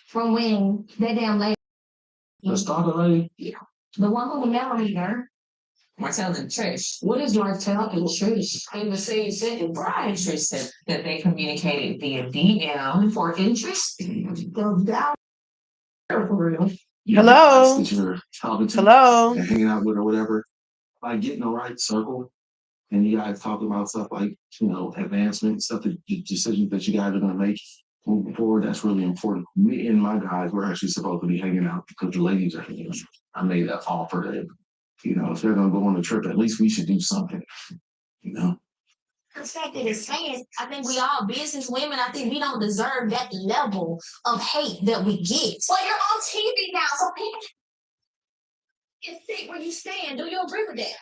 from when that damn lady. The stalker lady? Yeah. The one who married her. Martell and Trish. What is Martell and Trish? In the same sentence, Brian Trish said that they communicated via DM for interest. For real. Hello. That you're talking to Hello. and hanging out with or whatever. Like get in the right circle and you guys talk about stuff like, advancement, stuff that decisions that you guys are gonna make moving forward. That's really important. Me and my guys, we're actually supposed to be hanging out because the ladies are hanging out. I made that offer that, if they're gonna go on a trip, at least we should do something, you know. The fact that it's saying, I think we all business women. I think we don't deserve that level of hate that we get. Well, you're on TV now, so people can sit where you stand. Do you agree with that?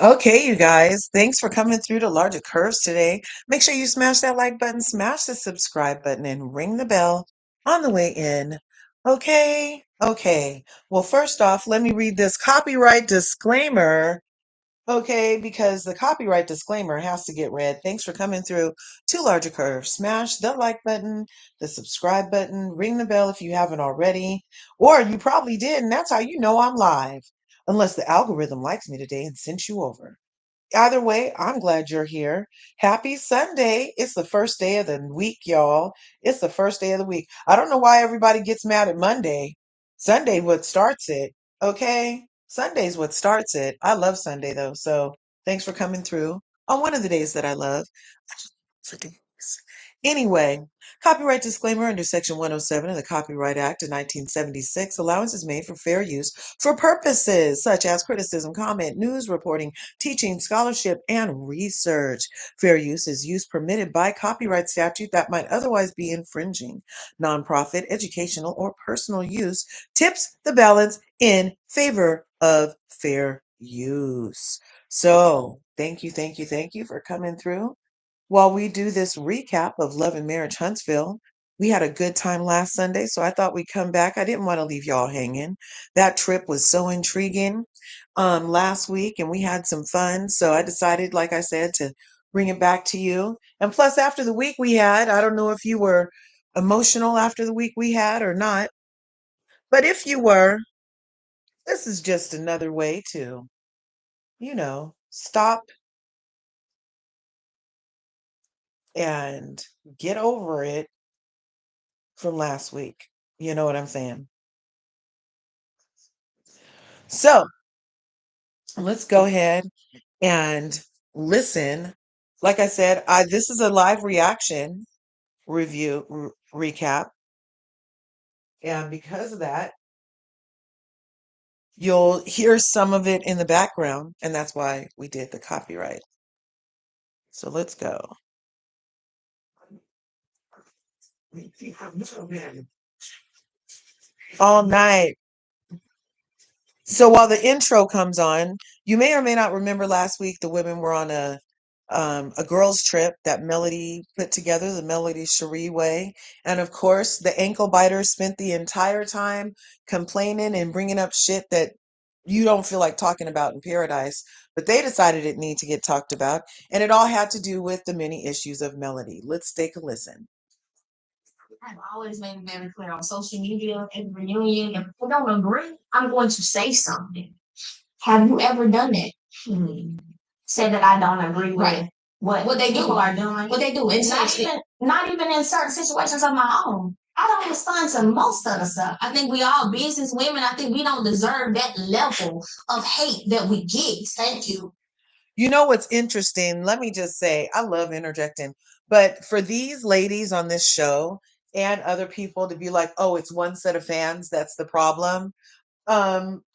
Okay, you guys, thanks for coming through to LRGA Curves today. Make sure you smash that like button, smash the subscribe button, and ring the bell on the way in. Okay. Well, first off, let me read this copyright disclaimer. Okay, because the copyright disclaimer has to get read. Thanks for coming through to LRGA Curves. Smash the like button, the subscribe button, ring the bell if you haven't already, or you probably did, and that's how you know I'm live. Unless the algorithm likes me today and sent you over. Either way, I'm glad you're here. Happy Sunday. It's the first day of the week, y'all. It's the first day of the week. I don't know why everybody gets mad at Monday. Sunday what starts it. Okay? Sunday's what starts it. I love Sunday though. So thanks for coming through on one of the days that I love. Anyway, copyright disclaimer under Section 107 of the Copyright Act of 1976, allowance is made for fair use for purposes such as criticism, comment, news reporting, teaching, scholarship, and research. Fair use is use permitted by copyright statute that might otherwise be infringing. Nonprofit, educational, or personal use tips the balance in favor of fair use. So, thank you for coming through. While we do this recap of Love and Marriage Huntsville, we had a good time last Sunday, so I thought we'd come back. I didn't want to leave y'all hanging. That trip was so intriguing last week, and we had some fun. So I decided, like I said, to bring it back to you. And plus, after the week we had, I don't know if you were emotional after the week we had or not, but if you were, this is just another way to, stop and get over it from last week. You know what I'm saying? So let's go ahead and listen. Like I said, this is a live reaction review recap. And because of that, you'll hear some of it in the background. And that's why we did the copyright. So let's go. All night. So while the intro comes on, you may or may not remember last week the women were on a girls trip that Melody put together, the Melody Cherie way. And of course, the ankle biters spent the entire time complaining and bringing up shit that you don't feel like talking about in paradise. But they decided it needed to get talked about. And it all had to do with the many issues of Melody. Let's take a listen. I've always made it very clear on social media and reunion. If I don't agree, I'm going to say something. Have you ever done that? Say that I don't agree with right. What they do are doing. What they do. It's not even in certain situations of my own. I don't respond to most of the stuff. I think we all business women. I think we don't deserve that level of hate that we get. Thank you. You know what's interesting? Let me just say, I love interjecting, but for these ladies on this show and other people to be like, oh, it's one set of fans, that's the problem.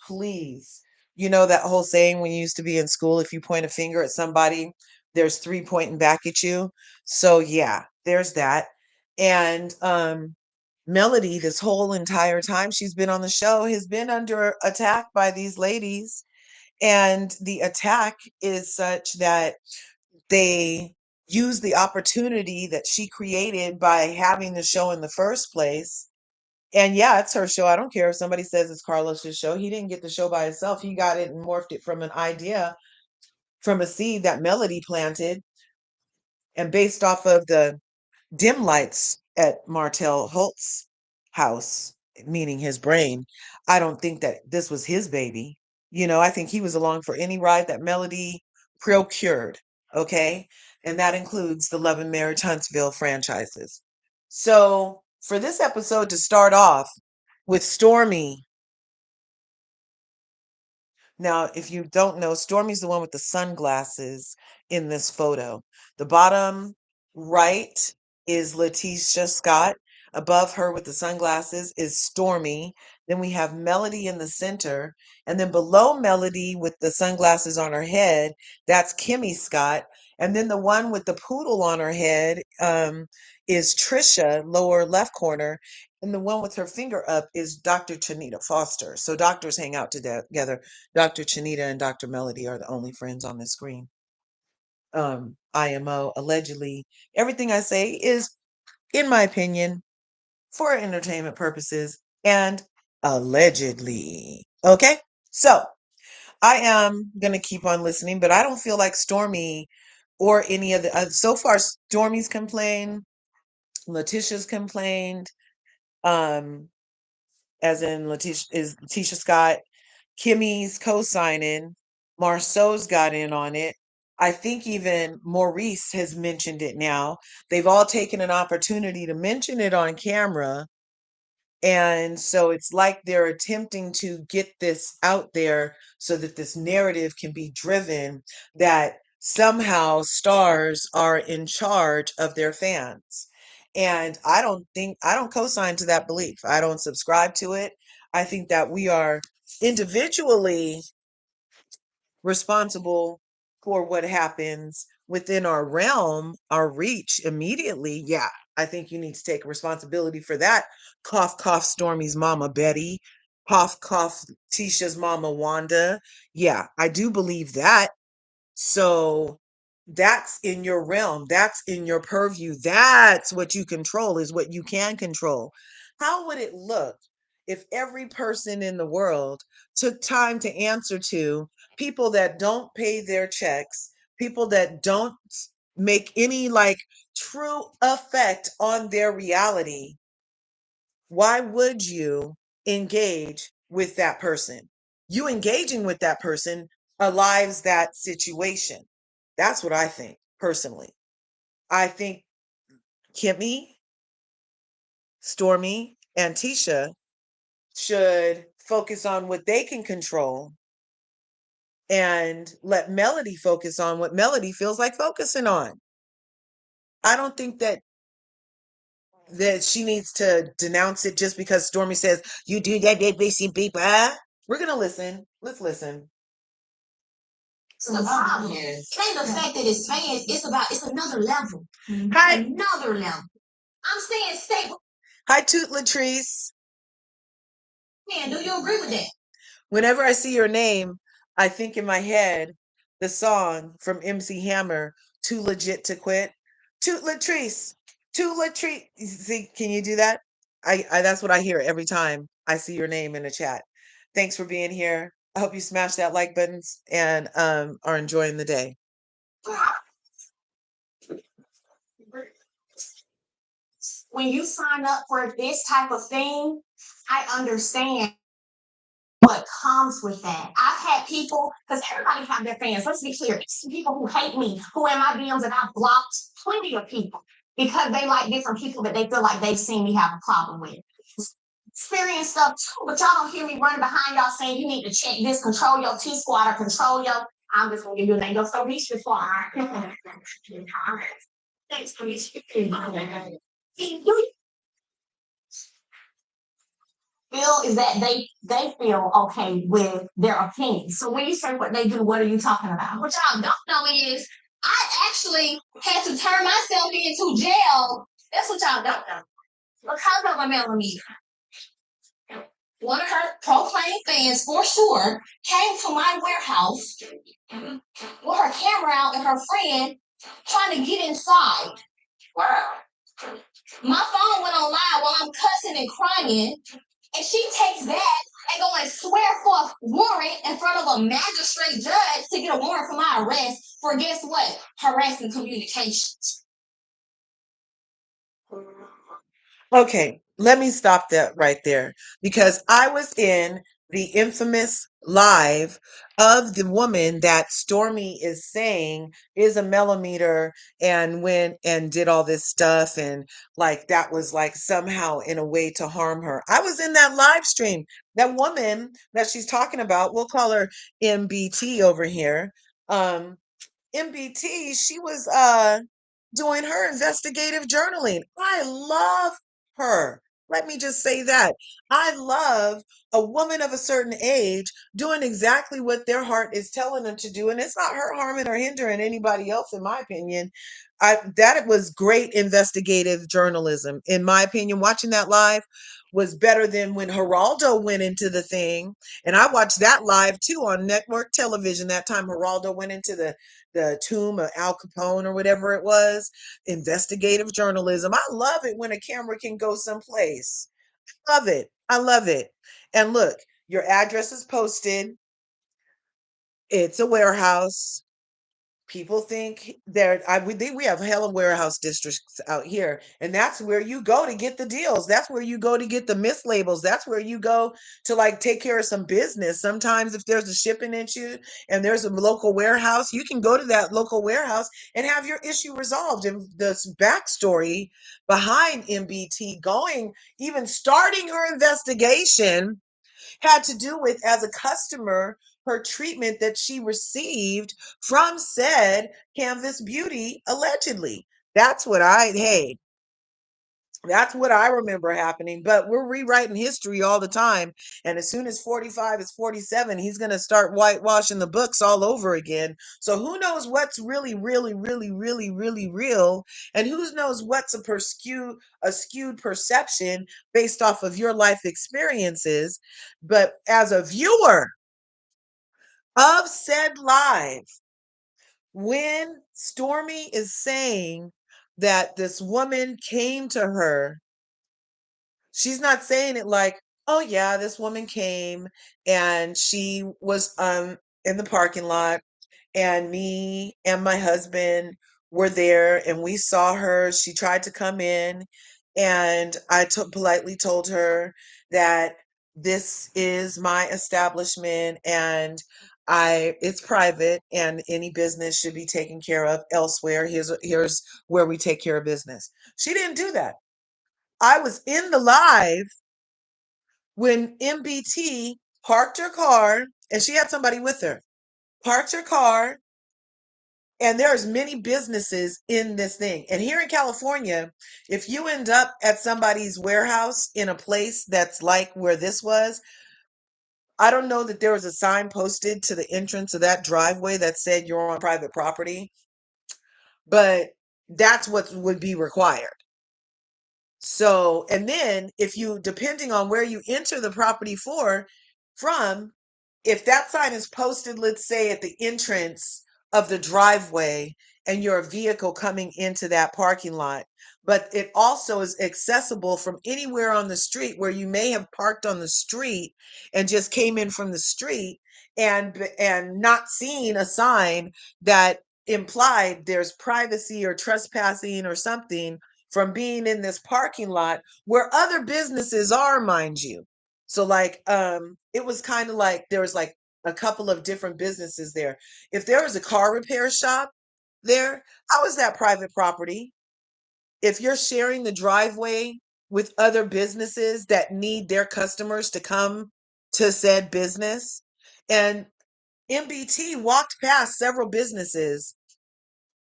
Please. You know that whole saying when you used to be in school, if you point a finger at somebody, there's three pointing back at you. So yeah, there's that. And Melody, this whole entire time she's been on the show, has been under attack by these ladies. And the attack is such that they use the opportunity that she created by having the show in the first place. And yeah, it's her show. I don't care if somebody says it's Carlos's show. He didn't get the show by himself. He got it and morphed it from an idea, from a seed that Melody planted. And based off of the dim lights at Martell Holt's house, meaning his brain, I don't think that this was his baby. I think he was along for any ride that Melody procured. Okay. And that includes the Love and Marriage Huntsville franchises. So for this episode to start off with Stormi. Now, if you don't know, Stormi's the one with the sunglasses in this photo. The bottom right is Letitia Scott. Above her with the sunglasses is Stormi. Then we have Melody in the center. And then below Melody with the sunglasses on her head, that's Kimmy Scott. And then the one with the poodle on her head is Trcia, lower left corner. And the one with her finger up is Dr. Chanita Foster. So doctors hang out together. Dr. Chanita and Dr. Melody are the only friends on the screen. IMO, allegedly. Everything I say is, in my opinion, for entertainment purposes and allegedly. Okay? So I am going to keep on listening, but I don't feel like Stormi or any of the, so far, Stormi's complained, Letitia's complained, as in Letitia Scott. Kimmy's co-signing. Marceau's got in on it. I think even Maurice has mentioned it now. They've all taken an opportunity to mention it on camera. And so it's like they're attempting to get this out there so that this narrative can be driven that somehow stars are in charge of their fans. And I don't co-sign to that belief. I don't subscribe to it. I think that we are individually responsible for what happens within our realm, our reach immediately. Yeah, I think you need to take responsibility for that. Cough, cough, Stormi's mama, Betty. Cough, cough, Tisha's mama, Wanda. Yeah, I do believe that. So that's in your realm. That's in your purview. That's what you control, is what you can control. How would it look if every person in the world took time to answer to people that don't pay their checks, people that don't make any like true effect on their reality? Why would you engage with that person? You engaging with that person alives that situation. That's what I think personally. I think Kimmy, Stormi, and Tisha should focus on what they can control and let Melody focus on what Melody feels like focusing on. I don't think that she needs to denounce it just because Stormi says, you do that, beep. We're gonna listen. Let's listen. The problem is, it ain't the fact that it's fans, it's another level. Hi. Another level. I'm saying stay. Hi, Toot Latrice. Man, do you agree with that? Whenever I see your name, I think in my head the song from MC Hammer, Too Legit to Quit. Toot Latrice. Too Latrice. See, can you do that? I that's what I hear every time I see your name in the chat. Thanks for being here. I hope you smash that like buttons and are enjoying the day. When you sign up for this type of thing, I understand what comes with that. I've had people, because everybody have their fans. Let's be clear. People who hate me, who in my DMs, and I've blocked plenty of people because they like different people that they feel like they've seen me have a problem with. Experience stuff too, but y'all don't hear me running behind y'all saying you need to check this, control your T squad or control your. I'm just gonna give you a name. Go so reach before I. Thanks for feel is that they feel okay with their opinion. So when you say what they do, what are you talking about? What y'all don't know is I actually had to turn myself into jail. That's what y'all don't know. Because of a millimeter. One of her proclaimed fans, for sure, came to my warehouse with her camera out and her friend trying to get inside. Wow. My phone went on live while I'm cussing and crying, and she takes that and go and swear for a warrant in front of a magistrate judge to get a warrant for my arrest for guess what? Harassing communications. Okay, let me stop that right there because I was in the infamous live of the woman that Stormi is saying is a millimeter and went and did all this stuff and like that was like somehow in a way to harm her. I was in that live stream. That woman that she's talking about, we'll call her MBT over here. Um, MBT, she was doing her investigative journaling. I love her. Let me just say that. I love a woman of a certain age doing exactly what their heart is telling them to do. And it's not her harming or hindering anybody else, in my opinion. That was great investigative journalism. In my opinion, watching that live was better than when Geraldo went into the thing. And I watched that live too on network television. That time Geraldo went into the tomb of Al Capone or whatever it was, investigative journalism. I love it when a camera can go someplace. Love it. I love it. And look, your address is posted. It's a warehouse. People think we have hella warehouse districts out here, and that's where you go to get the deals. That's where you go to get the mislabels. That's where you go to like take care of some business. Sometimes if there's a shipping issue and there's a local warehouse, you can go to that local warehouse and have your issue resolved. And the backstory behind MBT going, even starting her investigation, had to do with, as a customer, her treatment that she received from said Canvas Beauty, allegedly. That's what hey, that's what I remember happening. But we're rewriting history all the time. And as soon as 45 is 47, he's going to start whitewashing the books all over again. So who knows what's really, really, really, really, really real? And who knows what's a skewed perception based off of your life experiences? But as a viewer of said live, when Stormi is saying that this woman came to her, she's not saying it like, oh yeah, this woman came and she was in the parking lot and me and my husband were there and we saw her. She tried to come in and I politely told her that this is my establishment and it's private and any business should be taken care of elsewhere. Here's where we take care of business. She didn't do that. I was in the live when MBT parked her car and she had somebody with her. Parked her car, and there's many businesses in this thing. And here in California, if you end up at somebody's warehouse in a place that's like where this was, I don't know that there was a sign posted to the entrance of that driveway that said you're on private property, but that's what would be required. So, and then if you, depending on where you enter the property from, if that sign is posted, let's say at the entrance of the driveway and you're a vehicle coming into that parking lot, but it also is accessible from anywhere on the street where you may have parked on the street and just came in from the street and not seen a sign that implied there's privacy or trespassing or something from being in this parking lot where other businesses are, mind you. So like it was kind of like there was like a couple of different businesses there. If there was a car repair shop there, how is that private property? If you're sharing the driveway with other businesses that need their customers to come to said business, and MBT walked past several businesses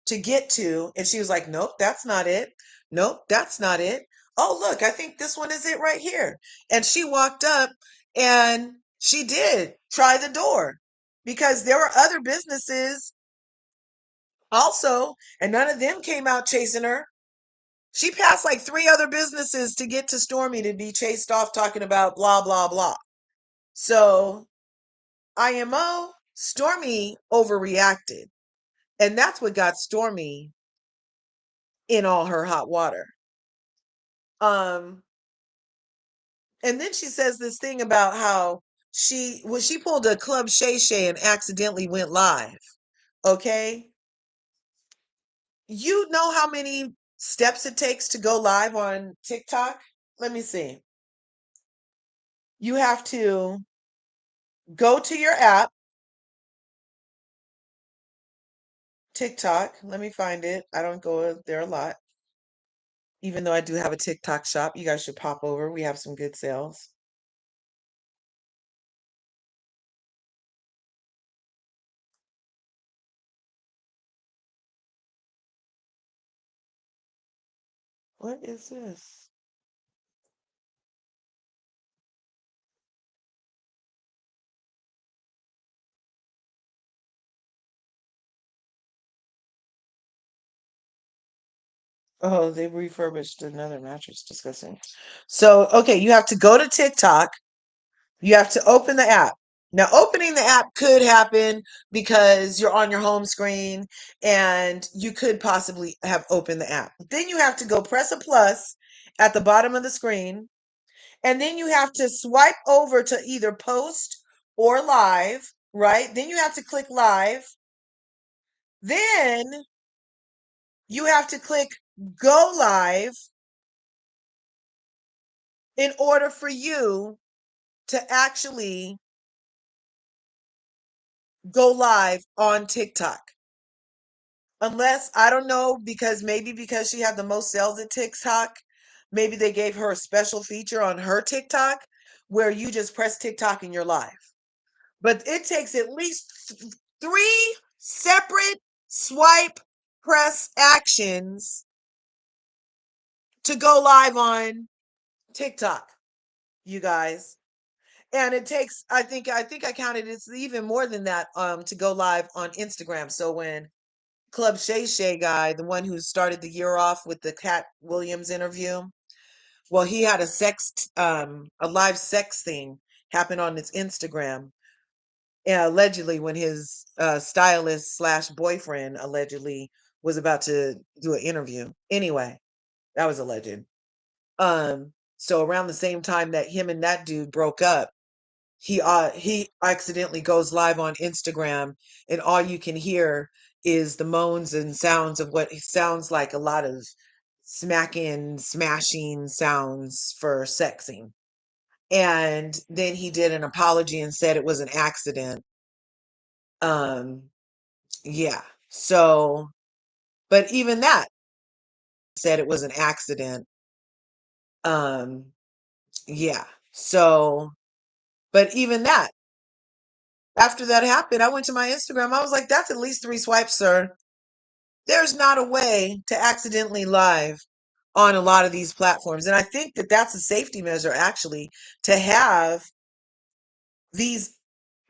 to get to, and she was like, nope, that's not it. Nope, that's not it. Oh, look, I think this one is it right here. And she walked up and she did try the door because there were other businesses also, and none of them came out chasing her. She passed like 3 other businesses to get to Stormi to be chased off talking about blah, blah, blah. So, IMO, Stormi overreacted. And that's what got Stormi in all her hot water. Um, and then she says this thing about how she pulled a Club Shay Shay and accidentally went live. Okay. You know how many steps it takes to go live on TikTok? Let me see. You have to go to your app, TikTok. Let me find it. I don't go there a lot. Even though I do have a TikTok shop, you guys should pop over. We have some good sales. What is this? Oh, they refurbished another mattress. Disgusting. So, okay, you have to go to TikTok. You have to open the app. Now, opening the app could happen because you're on your home screen and you could possibly have opened the app. Then you have to go press a plus at the bottom of the screen. And then you have to swipe over to either post or live, right? Then you have to click live. Then you have to click go live in order for you to actually go live on TikTok. Unless, I don't know, because maybe because she had the most sales at TikTok, maybe they gave her a special feature on her TikTok where you just press TikTok and you're live. But it takes at least 3 separate swipe press actions to go live on TikTok, you guys. And it takes, I think I counted, it's even more than that to go live on Instagram. So when Club Shay Shay guy, the one who started the year off with the Cat Williams interview, well, he had a live sex thing happen on his Instagram. Yeah, allegedly when his stylist slash boyfriend allegedly was about to do an interview. Anyway, that was alleged. So around the same time that him and that dude broke up, he accidentally goes live on Instagram, and all you can hear is the moans and sounds of what sounds like a lot of smacking, smashing sounds for sexing. And then he did an apology and said it was an accident. Um, yeah. So, but even that said it was an accident. Um, yeah. So, but even that, after that happened, I went to my Instagram. I was like, that's at least 3 swipes, sir. There's not a way to accidentally live on a lot of these platforms. And I think that that's a safety measure, actually, to have these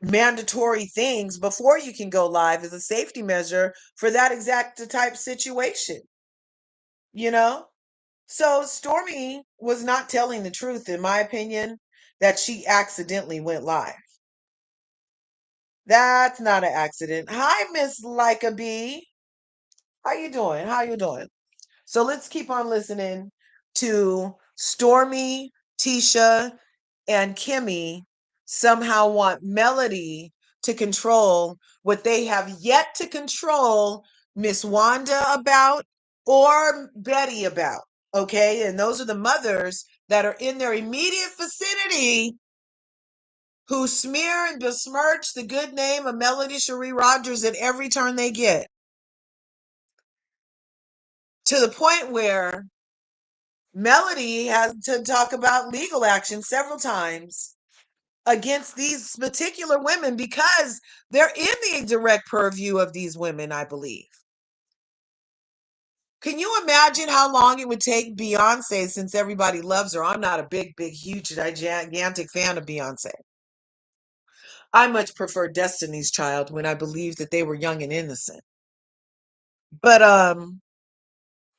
mandatory things before you can go live is a safety measure for that exact type situation, you know? So Stormi was not telling the truth, in my opinion, that she accidentally went live. That's not an accident. Hi, Miss Leica B. How you doing? How you doing? So let's keep on listening to Stormi, Tisha, and Kimmy somehow want Melody to control what they have yet to control Miss Wanda about or Betty about. Okay. And those are the mothers that are in their immediate vicinity who smear and besmirch the good name of Melody Cherie Rogers at every turn they get. To the point where Melody has to talk about legal action several times against these particular women because they're in the direct purview of these women, I believe. Can you imagine how long it would take Beyonce, since everybody loves her? I'm not a big, huge, gigantic fan of Beyonce. I much prefer Destiny's Child when I believed that they were young and innocent. But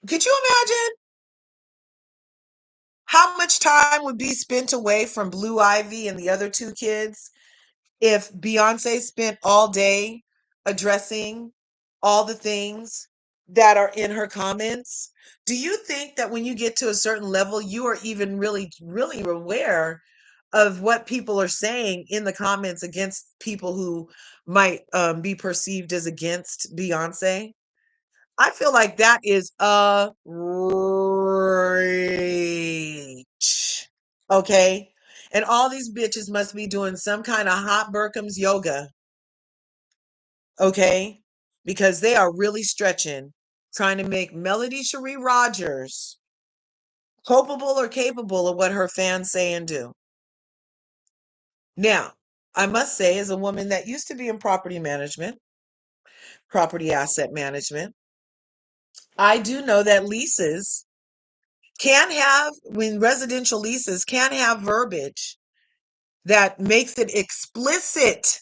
could you imagine how much time would be spent away from Blue Ivy and the other 2 kids if Beyonce spent all day addressing all the things that are in her comments? Do you think that when you get to a certain level, you are even really, really aware of what people are saying in the comments against people who might be perceived as against Beyonce? I feel like that is a reach. Okay. And all these bitches must be doing some kind of hot Burkham's yoga. Okay. Because they are really stretching, trying to make Melody Cherie Rogers culpable or capable of what her fans say and do. Now, I must say, as a woman that used to be in property management, property asset management, I do know that leases can have, when residential leases can have verbiage that makes it explicit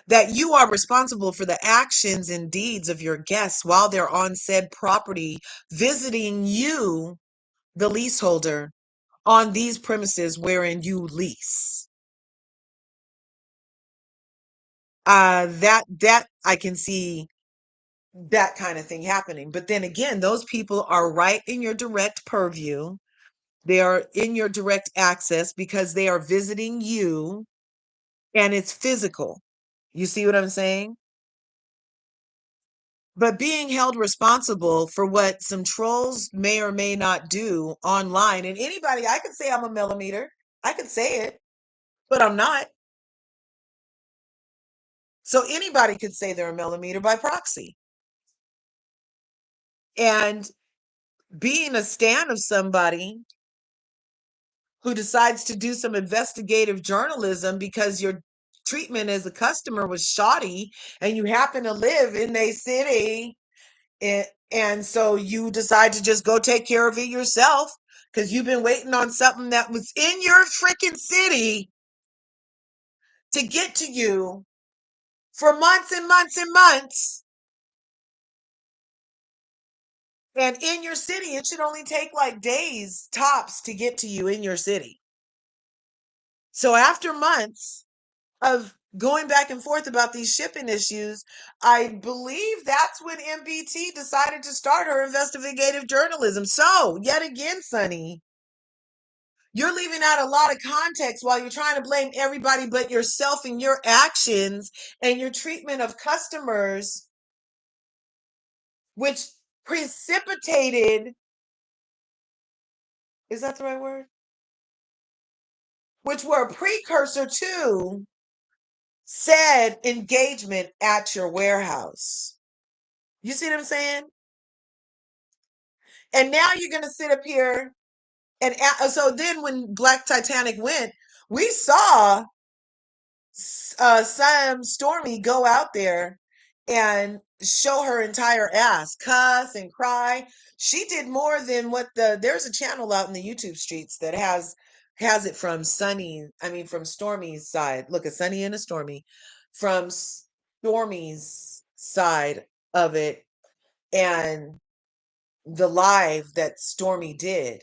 that you are responsible for the actions and deeds of your guests while they're on said property, visiting you, the leaseholder, on these premises wherein you lease. That I can see that kind of thing happening. But then again, those people are right in your direct purview. They are in your direct access because they are visiting you, and it's physical. You see what I'm saying? But being held responsible for what some trolls may or may not do online, and anybody, I could say I'm a millimeter. I could say it, but I'm not. So anybody could say they're a millimeter by proxy. And being a stan of somebody who decides to do some investigative journalism because your treatment as a customer was shoddy and you happen to live in a city, and so you decide to just go take care of it yourself because you've been waiting on something that was in your freaking city to get to you for months and months and months. And in your city, it should only take like days tops to get to you in your city. So after months of going back and forth about these shipping issues, I believe that's when MBT decided to start her investigative journalism. So, yet again, Sonny, you're leaving out a lot of context while you're trying to blame everybody but yourself and your actions and your treatment of customers, which precipitated, is that the right word? Which were a precursor to said engagement at your warehouse. You see what I'm saying? And now you're going to sit up here and so then when Black Titanic went, we saw some Stormi go out there and show her entire ass, cuss and cry. She did more than what there's a channel out in the YouTube streets that has it from from Stormi's side. Look, a Sunny and a Stormi, from Stormi's side of it, and the live that Stormi did.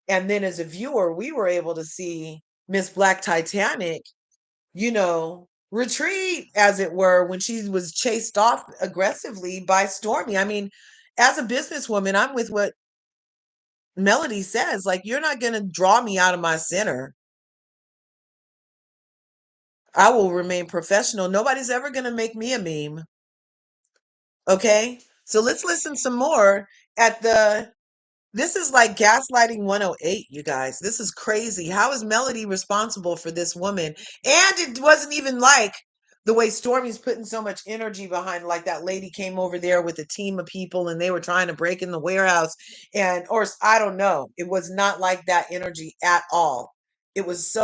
And then as a viewer, we were able to see Miss Black Titanic, retreat, as it were, when she was chased off aggressively by Stormi. I mean, as a businesswoman, I'm with what Melody says. Like, you're not going to draw me out of my center. I will remain professional. Nobody's ever going to make me a meme. Okay? So let's listen some more at this is like gaslighting 108, you guys. This is crazy. How is Melody responsible for this woman? And it wasn't even like the way Stormi's putting so much energy behind, like that lady came over there with a team of people and they were trying to break in the warehouse. Or I don't know. It was not like that energy at all. It was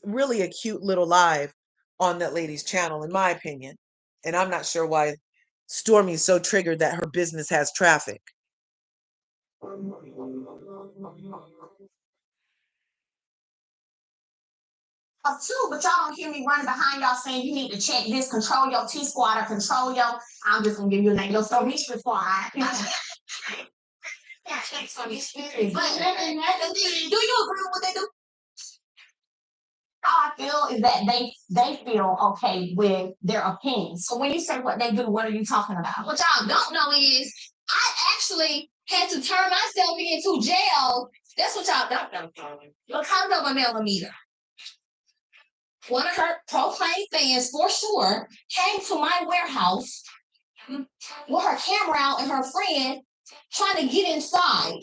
really a cute little live on that lady's channel, in my opinion. And I'm not sure why Stormy is so triggered that her business has traffic. Too, but y'all don't hear me running behind y'all saying you need to check this, control your T squad or control your. I'm just gonna give you a name. Your Stormi squad. But do you agree with what they do? How I feel is that they feel okay with their opinions. So when you say what they do, what are you talking about? What y'all don't know is I actually had to turn myself into jail. That's what y'all don't know. Because of a millimeter. One of her proclaimed fans, for sure, came to my warehouse with her camera out and her friend trying to get inside.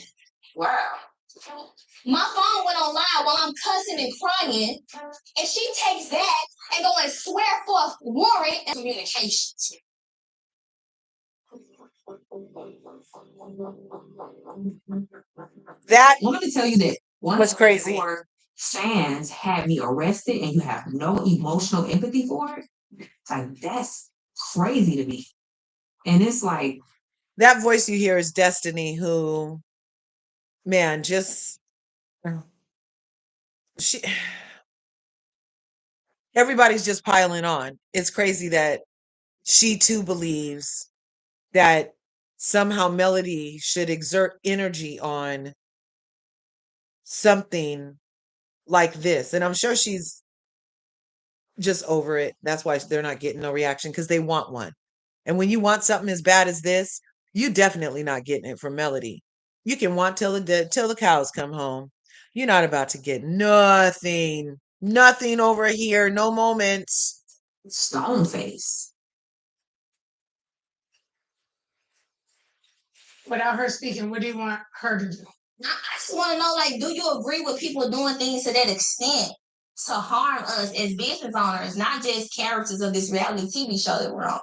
Wow. My phone went on live while I'm cussing and crying, and she takes that and go and swear forth warrant and communications. That Let me tell you that one was crazy. Your fans had me arrested, and you have no emotional empathy for it. Like, that's crazy to me. And it's like, That voice you hear is Destiny, who, man, just she. Everybody's just piling on. It's crazy that she too believes that somehow Melody should exert energy on something like this. And I'm sure she's just over it. That's why they're not getting no reaction, because they want one. And when you want something as bad as this, you definitely not getting it from Melody. You can want till the cows come home. You're not about to get nothing over here. No moments. stone face. Without her speaking, what do you want her to do? I just want to know, like, do you agree with people doing things to that extent to harm us as business owners, not just characters of this reality TV show that we're on?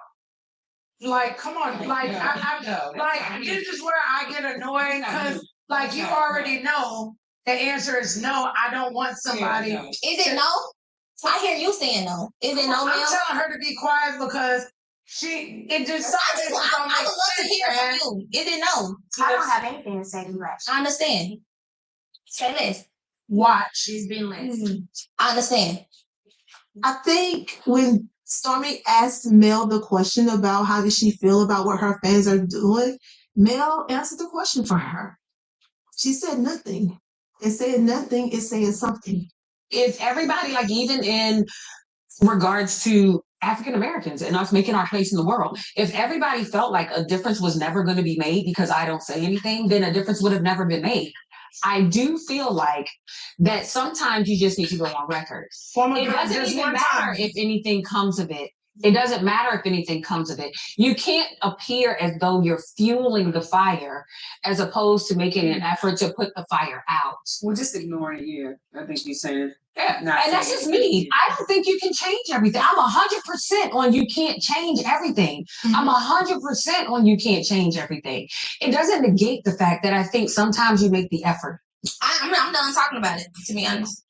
Like, come on, like, this is where I get annoyed because, like, you already know the answer is no. I don't want somebody. Is it no? I hear you saying no. Is it no, ma'am? I'm telling her to be quiet because it just I would love to hear from you. Is it no? I don't have anything to say to you, actually. I understand. Say less. Watch. She's been less. I understand. I think when Stormi asked Mel the question about how did she feel about what her fans are doing, Mel answered the question for her. She said nothing. And saying nothing is saying something. If everybody, like, even in regards to African Americans and us making our place in the world, if everybody felt like a difference was never going to be made because I don't say anything, then a difference would have never been made. I do feel like that sometimes you just need to go on record. It doesn't even matter if anything comes of it. It doesn't matter if anything comes of it. You can't appear as though you're fueling the fire as opposed to making an effort to put the fire out. We're just ignoring you. I think you're saying. Yeah, and that's just me. I don't think you can change everything. I'm 100% on you can't change everything. I'm 100% on you can't change everything. It doesn't negate the fact that I think sometimes you make the effort. I'm done talking about it, to be honest.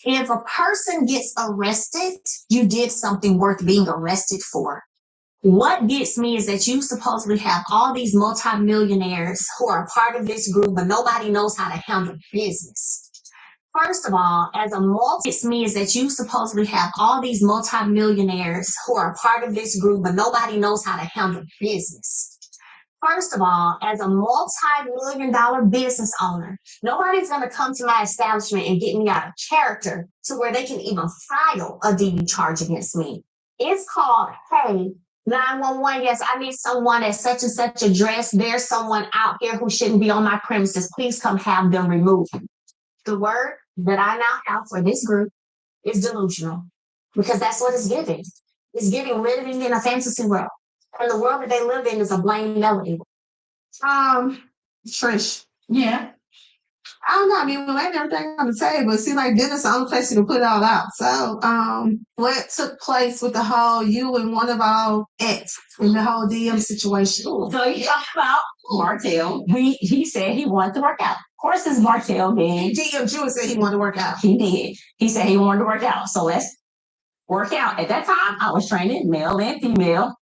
If a person gets arrested, you did something worth being arrested for. What gets me is that you supposedly have all these multimillionaires who are part of this group, but nobody knows how to handle business. First of all, gets me is that you supposedly have all these multimillionaires who are part of this group, but nobody knows how to handle business. First of all, as a multi-million-dollar business owner, nobody's going to come to my establishment and get me out of character to where they can even file a DU charge against me. It's called, hey, 911, yes, I need someone at such and such address. There's someone out here who shouldn't be on my premises. Please come have them removed. The word that I now have for this group is delusional, because that's what it's giving. It's giving living in a fantasy world. And the world that they live in is a blame melody. Trish. Yeah. I don't know. I mean, we laid everything on the table. It seems like dinner's the only place you can put it all out. So, what took place with the whole you and one of our ex in the whole DM situation? So you talk about Martell. He said he wanted to work out. Of course, it's Martell, man. He DM'd you and said he wanted to work out. He did. He said he wanted to work out. So let's work out. At that time, I was training male and female.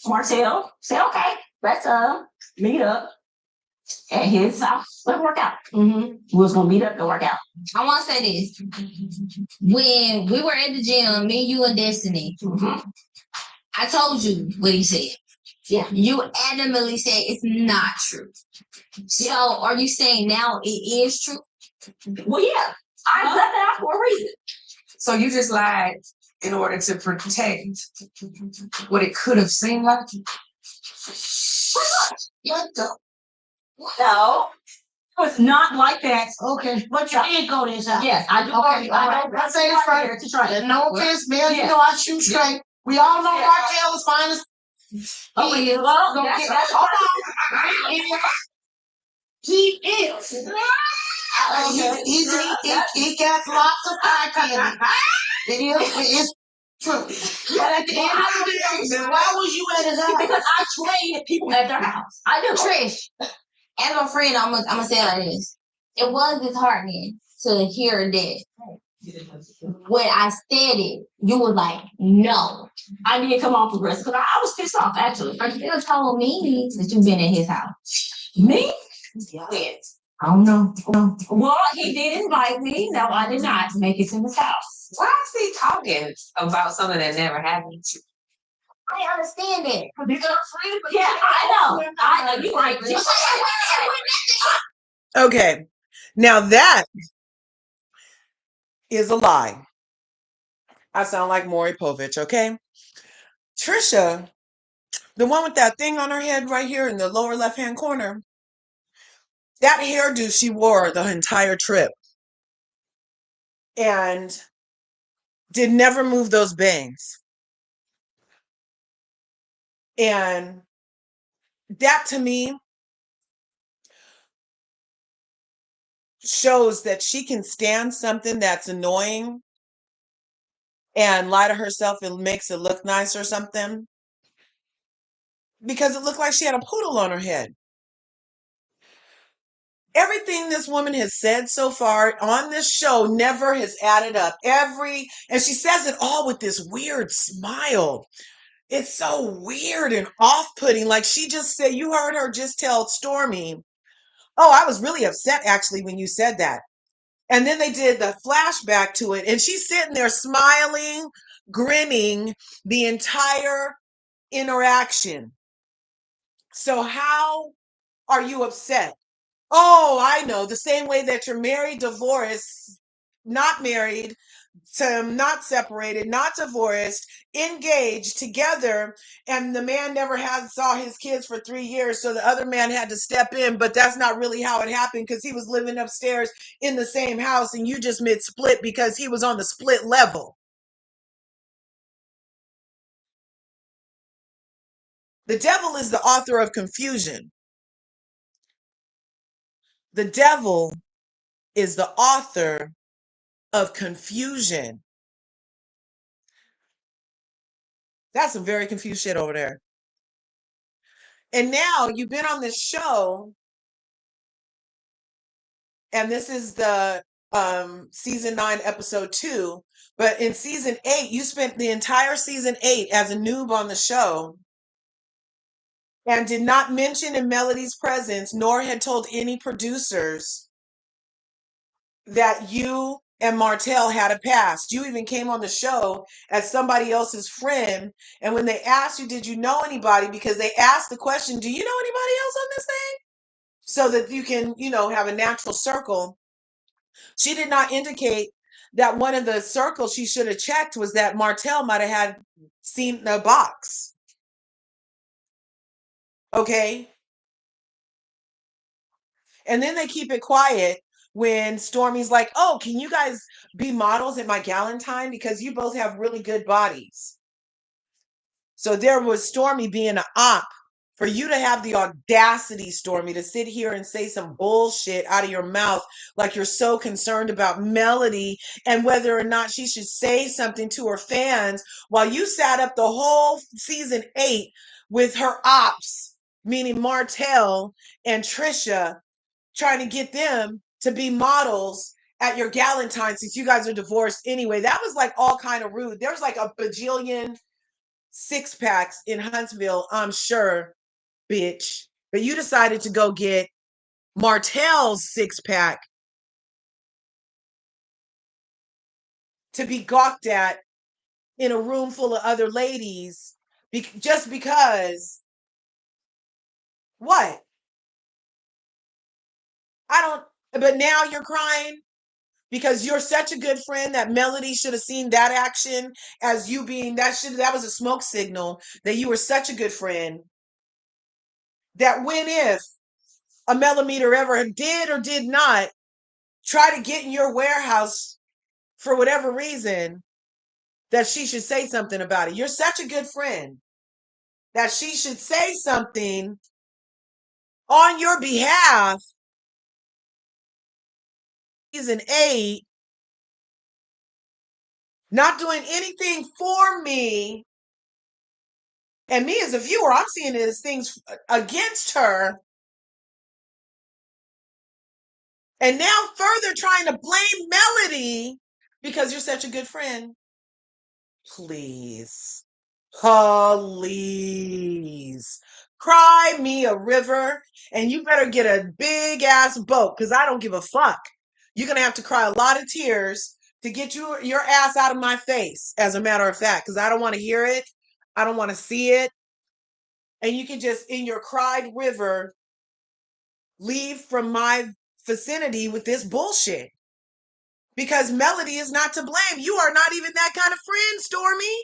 Martell said, okay, let's meet up at his house. Let's work out. We was gonna meet up and work out. I want to say this. When we were at the gym, me, you, and Destiny, I told you what he said. Yeah. You adamantly said it's not true. So are you saying now it is true? Well, yeah. I left it out for a reason. So you just lied in order to protect what it could have seemed like? What the? No. It was not like that. Okay. But you did go this out. Yes, I do. Okay, I say it's right here to try. No offense, Mel. You know I shoot straight. We all know Martell is fine as Oh, yeah, well, Don't that's, get- that's hold all. He is. Okay. He got lots of eye candy. It's true. But at the end of the day, Then why was you at his house? because I train people at their house. I do. Trish, as my friend, I'm gonna say it like this. It was disheartening to hear that when I said it, you were like, no. I need to come off aggressive because I was pissed off actually. Martell told me that you've been at his house. Me? Yes. I don't know. Well, he did invite me. No, I did not make it to his house. Why is he talking about something that never happened? I understand that. Yeah, I know. You right. Okay. Now that is a lie. I sound like Maury Povich, okay? Trcia, the one with that thing on her head right here in the lower left-hand corner, that hairdo she wore the entire trip and did never move those bangs. And that to me shows that she can stand something that's annoying and lie to herself and makes it look nice or something, because it looked like she had a poodle on her head. Everything this woman has said so far on this show never has added up. And she says it all with this weird smile. It's so weird and off-putting. Like she just said, you heard her just tell Stormi, oh, I was really upset actually when you said that. And then they did the flashback to it, and she's sitting there smiling, grinning the entire interaction. So how are you upset? Oh, I know. The same way that you're married, divorced, not married, not separated, not divorced, engaged, together, and the man never saw his kids for 3 years, so the other man had to step in, but that's not really how it happened because he was living upstairs in the same house and you just mid-split because he was on the split level. The devil is the author of confusion. The devil is the author of confusion. That's some very confused shit over there. And now you've been on this show, and this is the season 9, episode 2. But in season 8, you spent the entire season 8 as a noob on the show and did not mention in Melody's presence, nor had told any producers that you and Martell had a past. You even came on the show as somebody else's friend. And when they asked you, did you know anybody? Because they asked the question, do you know anybody else on this thing? So that you can, have a natural circle. She did not indicate that one of the circles she should have checked was that Martell might have had seen the box. Okay. And then they keep it quiet when Stormi's like, oh, can you guys be models at my Galentine? Because you both have really good bodies. So there was Stormi being an op for you to have the audacity, Stormi, to sit here and say some bullshit out of your mouth like you're so concerned about Melody and whether or not she should say something to her fans while you sat up the whole season 8 with her ops, meaning Martell and Trcia, trying to get them to be models at your Galentine since you guys are divorced anyway. That was like all kind of rude. There was like a bajillion 6-packs in Huntsville, I'm sure, bitch. But you decided to go get Martell's 6-pack to be gawked at in a room full of other ladies just because. What? But now you're crying because you're such a good friend that Melody should have seen that action as you being that was a smoke signal that you were such a good friend that when if a millimeter ever did or did not try to get in your warehouse for whatever reason, that she should say something about it. You're such a good friend that she should say something on your behalf. Season 8, not doing anything for me. And me as a viewer, I'm seeing it as things against her. And now further trying to blame Melody because you're such a good friend. Please. Please. Cry me a river, and you better get a big ass boat because I don't give a fuck. You're going to have to cry a lot of tears to get your ass out of my face, as a matter of fact, because I don't want to hear it. I don't want to see it. And you can just, in your cried river, leave from my vicinity with this bullshit. Because Melody is not to blame. You are not even that kind of friend, Stormi.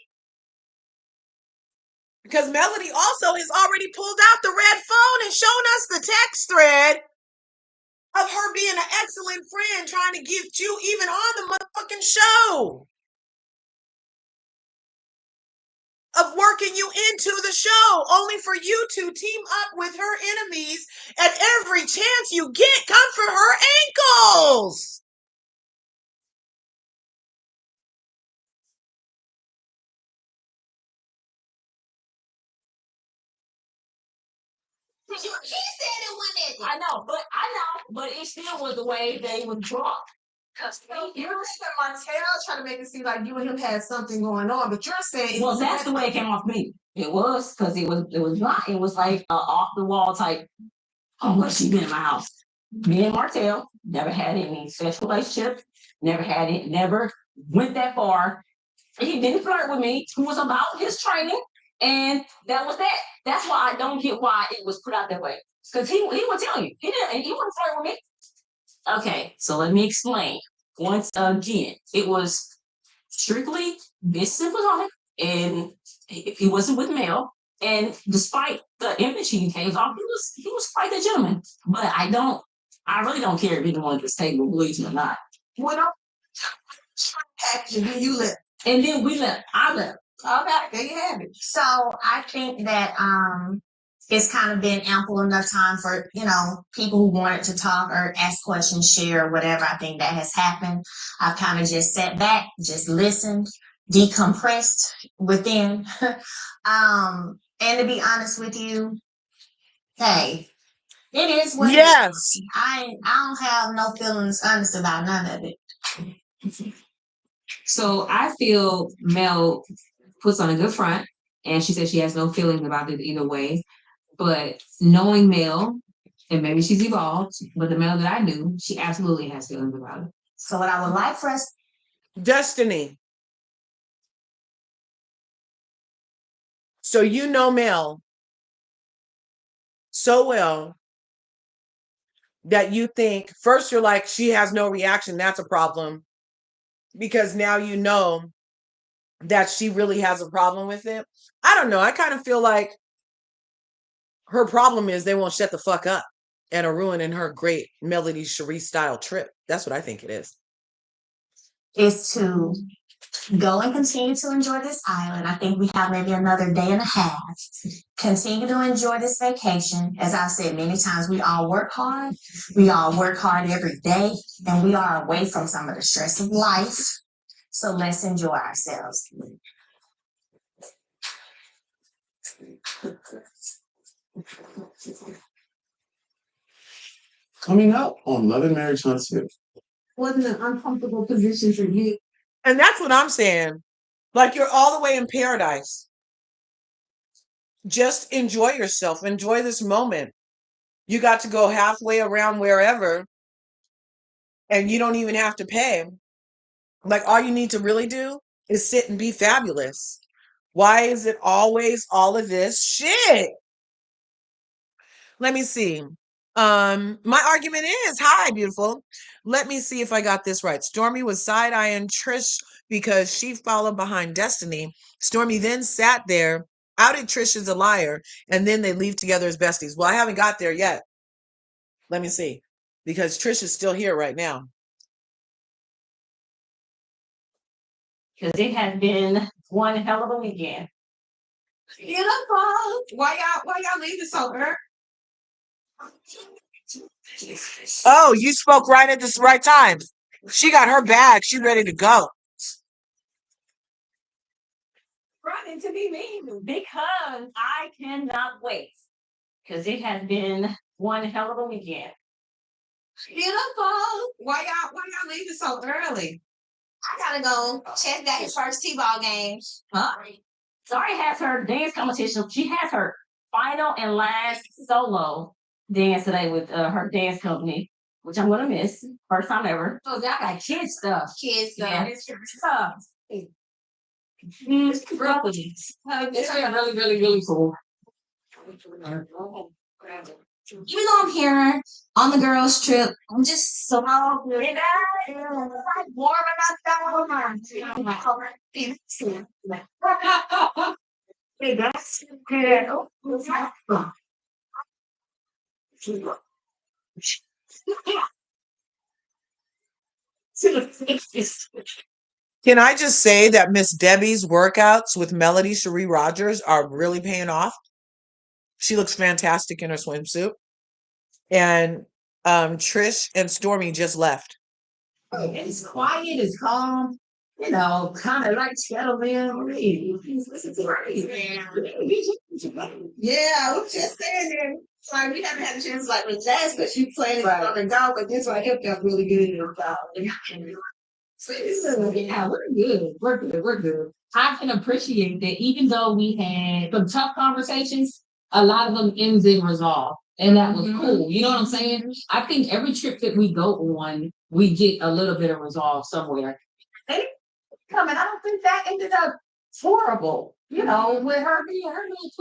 Because Melody also has already pulled out the red phone and shown us the text thread of her being an excellent friend trying to get you even on the motherfucking show. Of working you into the show, only for you to team up with her enemies at every chance you get. Come for her ankles. He said it wasn't. I know, but it still was the way they would draw. Because You're saying Martell trying to make it seem like you and him had something going on, but you're saying well, that's the way it came off me. It was because it was not. It was like off the wall type. Oh, what's she been in my house? Me and Martell never had any sexual relationship. Never went that far. He didn't flirt with me. It was about his training, and that was that. That's why I don't get why it was put out that way. Because he would tell you he didn't, and he wouldn't flirt with me. Okay, so let me explain. Once again, it was strictly business and platonic, and he wasn't with Mel. And despite the image he gave off, he was quite a gentleman. But I really don't care if anyone at this table believes me or not. When I'm packaging, then you left. And then we left. I left. Okay, there you have it. So I think that it's kind of been ample enough time for, people who wanted to talk or ask questions, share, or whatever. I think that has happened. I've kind of just sat back, just listened, decompressed within. And to be honest with you, hey, it is what it is. I don't have no feelings honest about none of it. So I feel Mel puts on a good front, and she says she has no feelings about it either way. But knowing Mel, and maybe she's evolved, but the Mel that I knew, she absolutely has feelings about it. So what I would like for us, Destiny. So you know Mel so well that you think, first you're like, she has no reaction. That's a problem. Because now you know that she really has a problem with it. I don't know. I kind of feel like her problem is they won't shut the fuck up and are ruining her great Melody Cherie style trip. That's what I think it is to go and continue to enjoy this island. I think we have maybe another day and a half. Continue to enjoy this vacation. As I've said many times, we all work hard. We all work hard every day, and we are away from some of the stress of life. So let's enjoy ourselves. Coming up on Love and Marriage Huntsville. Wasn't an uncomfortable position for you. And that's what I'm saying. Like you're all the way in paradise. Just enjoy yourself. Enjoy this moment. You got to go halfway around wherever, and you don't even have to pay. Like all you need to really do is sit and be fabulous. Why is it always all of this shit? Let me see. My argument is, hi, beautiful. Let me see if I got this right. Stormi was side-eyeing Trish because she followed behind Destiny. Stormi then sat there, outed Trish as a liar, and then they leave together as besties. Well, I haven't got there yet. Let me see. Because Trish is still here right now. Because it has been one hell of a weekend. Beautiful. Why y'all leaving so early? Oh, you spoke right at this right time. She got her bag. She's ready to go. Running to be mean because I cannot wait. Because it has been one hell of a weekend. Beautiful. Why y'all leaving so early? I gotta go check that his first T-ball game. Huh? Sorry has her dance competition. She has her final and last solo dance today with her dance company, which I'm gonna miss. First time ever. Oh, y'all got kid stuff. Kids, Yeah. it's tough. It's really, really, really cool. Even though I'm here on the girls' trip, I'm just so good. Warm Can I just say that Miss Debbie's workouts with Melody Cherie Rogers are really paying off? She looks fantastic in her swimsuit. And Trish and Stormi just left. It's quiet, it's calm, kind of like settled in. Listen to her. Yeah, we're just saying there. Like we haven't had a chance to like relax because you playing it on the go, but this right here felt really good. Yeah, we're good. We're good. I can appreciate that even though we had some tough conversations, a lot of them ends in resolve. And that was cool. You know what I'm saying? I think every trip that we go on, we get a little bit of resolve somewhere. Coming, I don't think that ended up horrible. With her being her little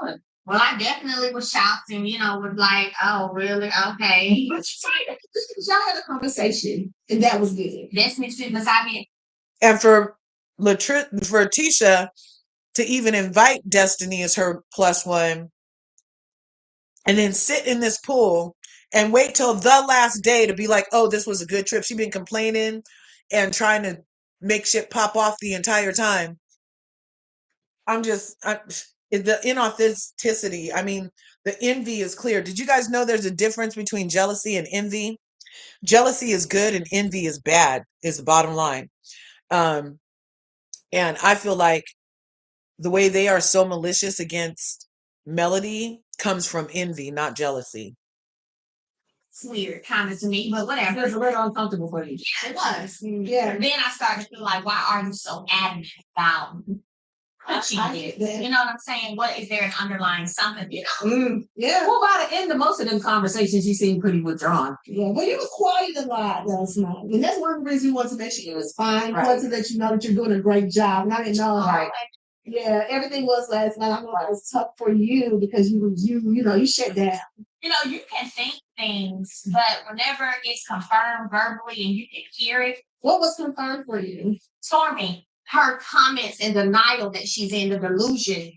+1. Well, I definitely was shocked and, was like, oh, really? Okay. But y'all had a conversation, and that was good. Destiny sitting beside me. And for Tisha to even invite Destiny as her +1 and then sit in this pool and wait till the last day to be like, oh, this was a good trip. She's been complaining and trying to make shit pop off the entire time. The inauthenticity. I mean, the envy is clear. Did you guys know there's a difference between jealousy and envy? Jealousy is good and envy is bad, is the bottom line. And I feel like the way they are so malicious against Melody comes from envy, not jealousy. It's weird, kind of to me, but whatever. It was a little uncomfortable for you. Yeah, it was. Yeah. And then I started to feel like, why are you so adamant about she did? You know what I'm saying? What is there an underlying something? Yeah. Well, by the end of most of them conversations, you seem pretty withdrawn. Yeah, well, you was quiet a lot last night. And that's one of the reasons we want to make sure you was fine. Right. We want to let you know that you're doing a great job. And I didn't know. Right. Yeah, everything was last night. I know it was tough for you because you shut down. You can think things, but whenever it's confirmed verbally and you can hear it. What was confirmed for you? Stormi, her comments and denial that she's in the delusion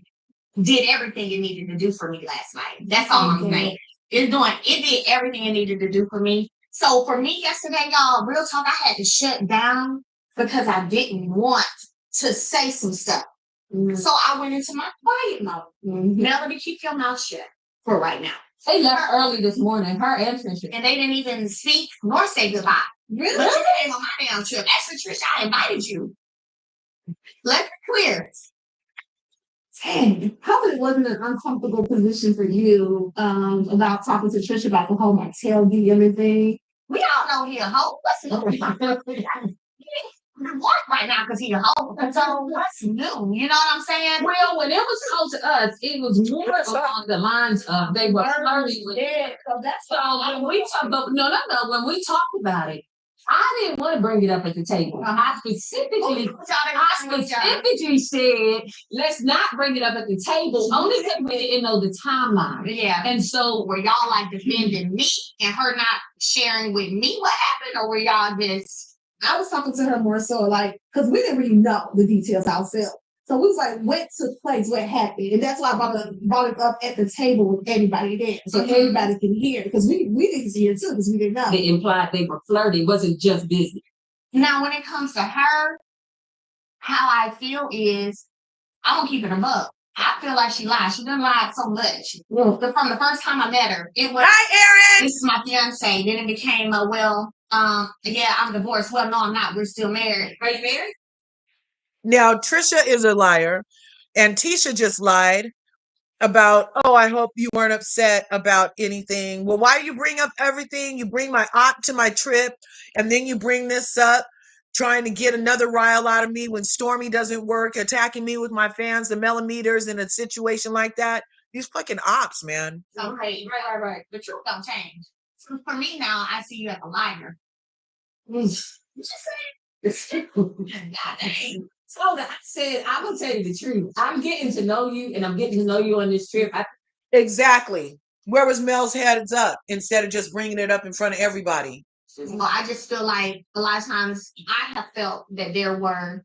did everything it needed to do for me last night. That's all I'm saying. It did everything it needed to do for me. So for me yesterday, y'all, real talk, I had to shut down because I didn't want to say some stuff. So I went into my quiet mode. Melody, keep your mouth shut for right now. They left early this morning, her and Trcia. And they didn't even speak nor say goodbye. Really? But you came on my damn trip. Actually, Trcia, I invited you. Let it clear. Dang, probably wasn't an uncomfortable position for you about talking to Trcia about the whole Martell and everything. We all know he a hoe. Work right now because he a hoe. So what's new? You know what I'm saying? Well, when it was told to us, it was more along the lines of they were flirting with it. So that's when we talk about when we talked about it, I didn't want to bring it up at the table. I specifically said, let's not bring it up at the table, only because we didn't know the timeline. Yeah. And so were y'all like defending me and her not sharing with me what happened, or were y'all just? I was talking to her more so like, because we didn't really know the details ourselves. So we was like, what took place, what happened? And that's why I brought it up at the table with everybody there. So everybody can hear. Because we didn't see it too, because we didn't know. They implied they were flirting, it wasn't just business. Now, when it comes to her, how I feel is, I'm going to keep it above. I feel like she lied. She didn't lie so much. From the first time I met her, it was, Hi, Erin. this is my fiance. Then it became yeah, I'm divorced. Well, no, I'm not. We're still married. Are you married? Now, Trcia is a liar, and Tisha just lied about, oh, I hope you weren't upset about anything. Well, why do you bring up everything? You bring my aunt to my trip, and then you bring this up, trying to get another rile out of me when Stormi doesn't work, attacking me with my fans, the millimeters in a situation like that. These fucking ops, man. Okay, right. The truth don't change. So for me now, I see you as a liar. Just saying. God dang. So I said, I'm gonna tell you the truth. I'm getting to know you, and I'm getting to know you on this trip. Exactly. Where was Mel's heads up instead of just bringing it up in front of everybody? Well, I just feel like a lot of times I have felt that there were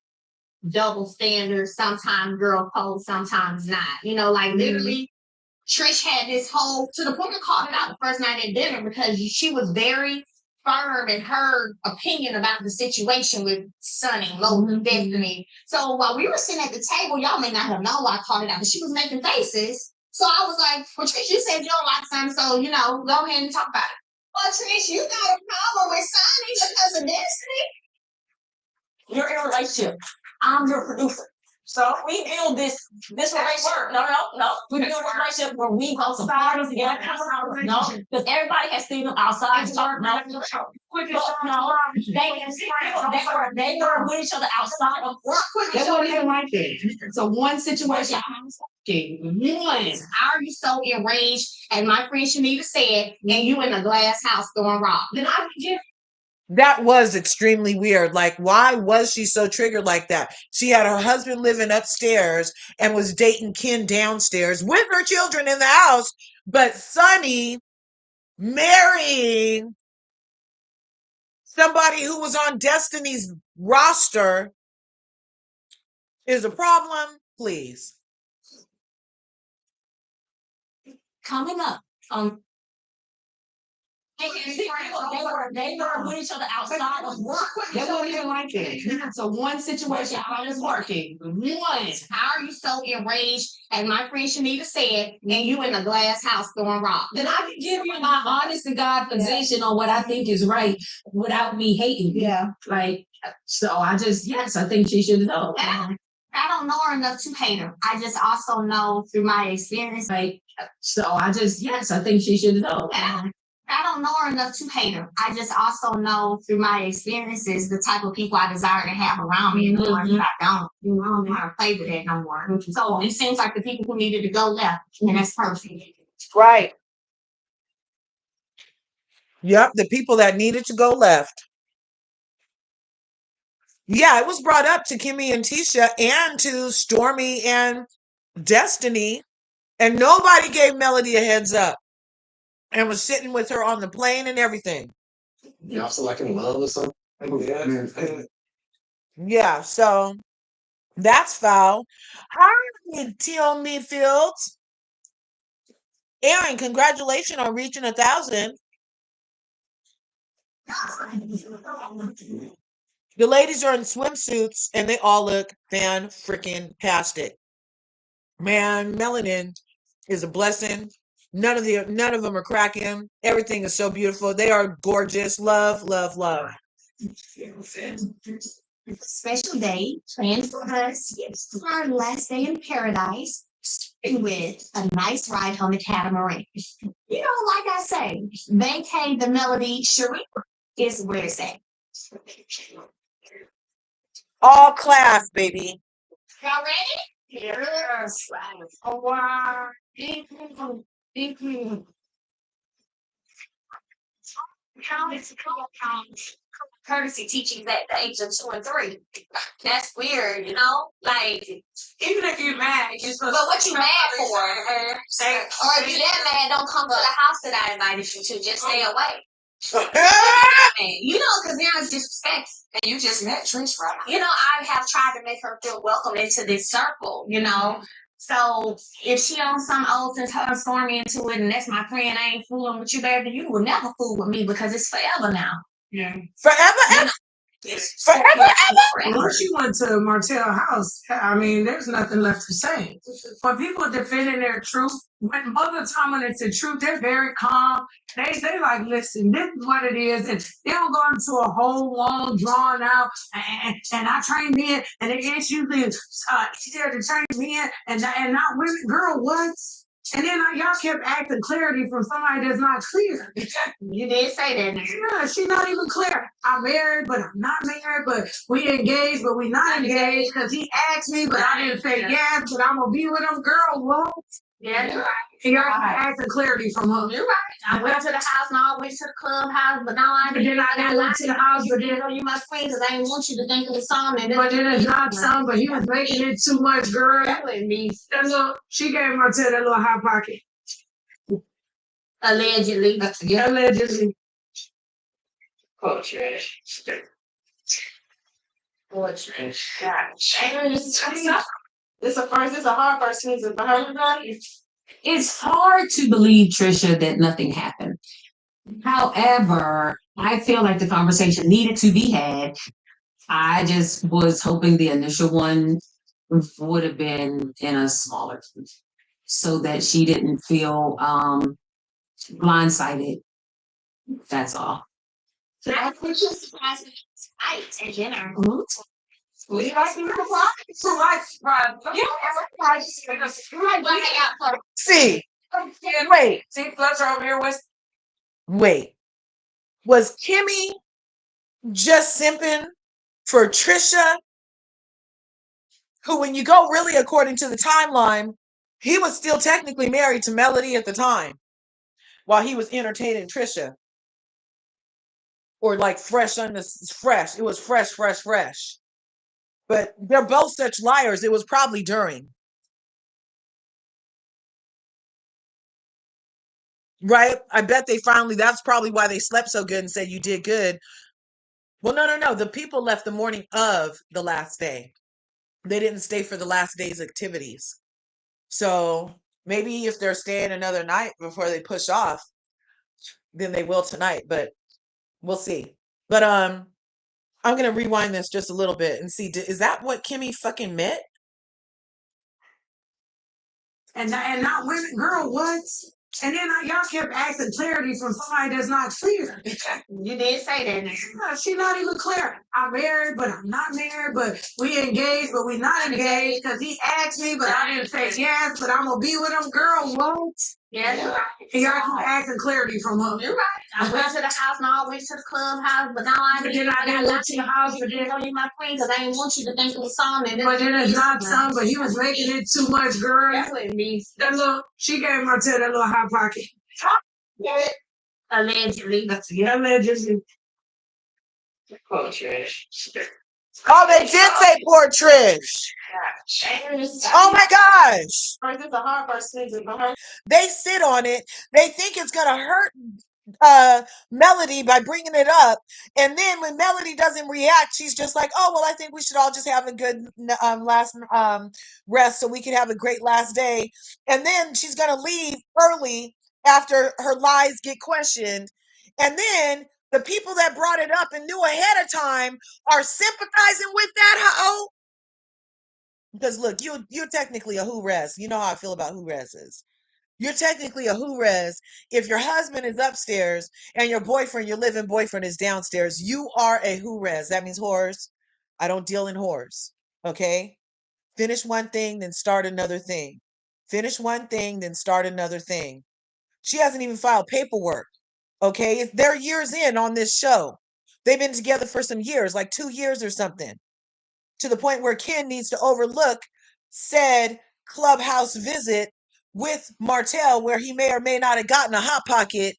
double standards. Sometimes girl code, sometimes not. You know, like literally, Trish had this whole, to the point I called it out the first night at dinner because she was very firm in her opinion about the situation with Sunny, Destiny. So while we were sitting at the table, y'all may not have known why I called it out, but she was making faces. So I was like, well, Trish, you said you don't like Sunny, so, you know, go ahead and talk about it. Well, Trish, you got a problem with Sunny because of Destiny? You're in a relationship. I'm your producer. So we build this relationship. No. We build a relationship where we go to parties together. No, because everybody has seen them outside. No. They were with each other outside of work. That wasn't even like that. So one situation. One, how are you so enraged? And my friend Shanita said, and you in a glass house throwing rocks. Then I get That was extremely weird. Like, why was she so triggered like that? She had her husband living upstairs and was dating Ken downstairs with her children in the house, but Sunny marrying somebody who was on Destiny's roster is a problem. Please. Coming up. They were with each other outside of work. That wasn't even like that. So one situation I was working. one, how are you so enraged? And my friend Shanita said, and you in a glass house throwing rocks. Then I can give you my honest to God position on what I think is right without me hating you. Yeah. Like, so I think she should know. I don't know her enough to hate her. I just also know through my experience. Like, so I think she should know. I don't know her enough to hate her. I just also know through my experiences the type of people I desire to have around me and the ones that I don't. I don't know how to play with that no more. So it seems like the people who needed to go left, and that's perfect. Right. Yep, the people that needed to go left. Yeah, it was brought up to Kimmy and Tisha and to Stormi and Destiny, and nobody gave Melody a heads up and was sitting with her on the plane and everything. You also like in love or something? Yeah, so that's foul. Hi, Tell Me Fields. Aaron, congratulations on reaching 1,000. The ladies are in swimsuits and they all look fan-freaking-tastic. Man, melanin is a blessing. None of them are cracking. Everything is so beautiful. They are gorgeous. Love, love, love. Special day planned for us. Yes, our last day in paradise with a nice ride home at Catamaran. You know, like I say, vacay the melody. Cherie is where it's at. All class, baby. Y'all ready? Yes. Oh, wow. Thank you. Courtesy teachings at the age of 2 and 3. That's weird, you know? Like, Even if you're mad, you're supposed but what you mad for? Or if you that mad, don't come to the house that I invited you to. Just stay away. You know, because now it's disrespect. and you just met Trish right now. You know, I have tried to make her feel welcome into this circle, you know. So if she on some old since her and Stormi into it, and that's my friend, I ain't fooling with you, baby. You will never fool with me because it's forever now. Yeah. Forever? Forever. Once you went to Martell house, I mean, there's nothing left to say. When people defending their truth, when most of the time when it's the truth, they're very calm. They like, listen, this is what it is, and they don't go into a whole long drawn out. And I trained men, and the issue is easier to train men and not women. Girl, what? And then y'all kept acting clarity from somebody that's not clear. You did say that. Yeah, she's not even clear. I'm married, but I'm not married, but we engaged, but we not engaged because he asked me, but I didn't say yes, but I'm gonna be with him. Girl, what? Yeah, you're right. And y'all keep acting clarity from her. You're right. I went to the house and I went to the clubhouse, but now I But then I didn't went to the house, but then you my friend because I didn't want you to think it was something. but then it's not some, but he was making it too much, girl. That wasn't me. That little, she gave Martell that little hot pocket. Allegedly. Yeah, allegedly. Oh, trash. Oh, trash. It's a first. It's a hard first season for her. It's hard to believe, Trcia, that nothing happened. However, I feel like the conversation needed to be had. I just was hoping the initial one would have been in a smaller group so that she didn't feel blindsided. That's all. So I was just surprised at dinner. We like to reply. So like, See, wait, See, Fletcher over here was wait. Was Kimmy just simping for Trcia? Who, when you go really according to the timeline, he was still technically married to Melody at the time while he was entertaining Trcia. Or like fresh. It was fresh. But they're both such liars. It was probably during. Right? I bet they finally, that's probably why they slept so good and said, you did good. Well, no. The people left the morning of the last day. They didn't stay for the last day's activities. So maybe if they're staying another night before they push off, then they will tonight, but we'll see. But I'm gonna rewind this just a little bit and see, is that what Kimmy fucking meant? and not women. Girl, what? And then y'all kept acting clarity from somebody that's not clear. You did say that. Yeah, she's not even clear. I'm married, but I'm not married, but we engaged, but we not engaged because he asked me, but I didn't say yes, but I'm gonna be with him. Girl, what? Yeah, you're right. And y'all keep acting clarity from her. You're right. I went to the house and I went to the clubhouse, but now I But then I didn't went to the house, but then you my friend because I didn't want you to think it was something. but then it's not some, but he was making it too much, girl. That wasn't me. That little, she gave Martell that little hot pocket. Allegedly. Yeah, allegedly. Oh, trash. Oh, they did say poor Trish. Oh my gosh. First, it's a hard first season for her. They sit on it. They think it's gonna hurt Melody by bringing it up, and then when Melody doesn't react, she's just like, oh well, I think we should all just have a good last rest so we can have a great last day, and then she's gonna leave early after her lies get questioned, and then the people that brought it up and knew ahead of time are sympathizing with that hoe. Because look, you're technically a who res. You know how I feel about who reses. You're technically a who res if your husband is upstairs and your boyfriend, your living boyfriend, is downstairs. You are a who res. That means whores. I don't deal in whores. Okay? Finish one thing, then start another thing. Finish one thing, then start another thing. She hasn't even filed paperwork. Okay? They're years in on this show. They've been together for some years, like 2 years or something, to the point where Ken needs to overlook said clubhouse visit with Martell, where he may or may not have gotten a hot pocket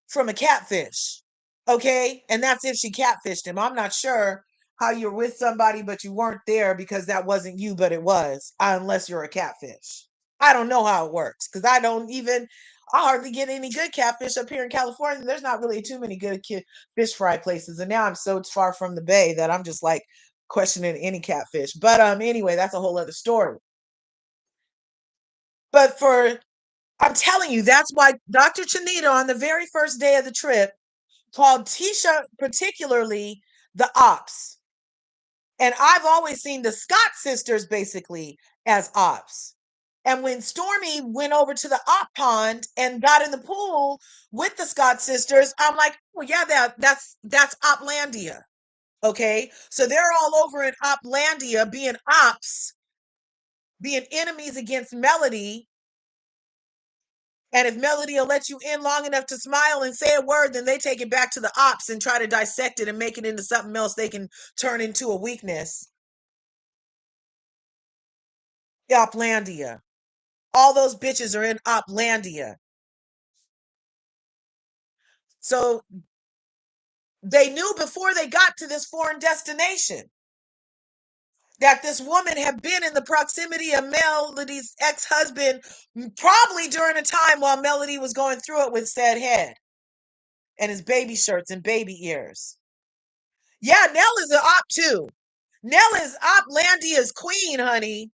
from a catfish. Okay? And that's if she catfished him. I'm not sure how you're with somebody, but you weren't there because that wasn't you, but it was, unless you're a catfish. I don't know how it works because I hardly get any good catfish up here in California. There's not really too many good fish fry places. And now I'm so far from the bay that I'm just like questioning any catfish. But anyway, that's a whole other story. But I'm telling you, that's why Dr. Chanita on the very first day of the trip called Tisha particularly the ops. And I've always seen the Scott sisters basically as ops. And when Stormi went over to the op pond and got in the pool with the Scott sisters, I'm like, well, yeah, that's Oplandia. Okay. So they're all over in Oplandia being ops, being enemies against Melody. And if Melody will let you in long enough to smile and say a word, then they take it back to the ops and try to dissect it and make it into something else they can turn into a weakness. Oplandia. All those bitches are in Oplandia. So they knew before they got to this foreign destination that this woman had been in the proximity of Melody's ex-husband, probably during a time while Melody was going through it with said head and his baby shirts and baby ears. Yeah, Nell is an op too. Nell is Oplandia's queen, honey.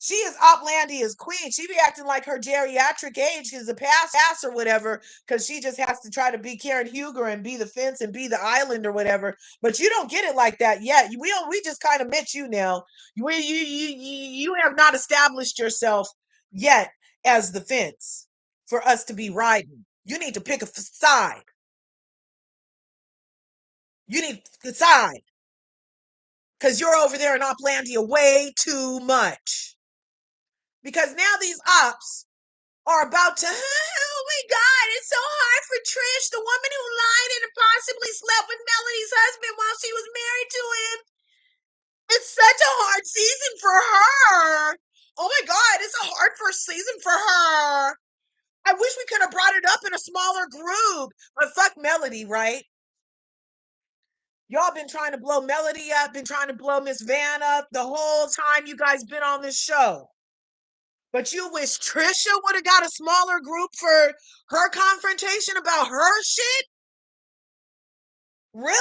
She is Oplandia's queen. She be acting like her geriatric age is a pass or whatever, because she just has to try to be Karen Huger and be the fence and be the island or whatever. But you don't get it like that yet. We just kind of met you now. You have not established yourself yet as the fence for us to be riding. You need to pick a side. You need to decide. Because you're over there in Oplandia way too much. Because now these ops are about to, oh my God, it's so hard for Trish, the woman who lied and possibly slept with Melody's husband while she was married to him. It's such a hard season for her. Oh my God, it's a hard first season for her. I wish we could have brought it up in a smaller group. But fuck Melody, right? Y'all been trying to blow Melody up, been trying to blow Miss Van up the whole time you guys been on this show. But you wish Trcia would have got a smaller group for her confrontation about her shit? Really?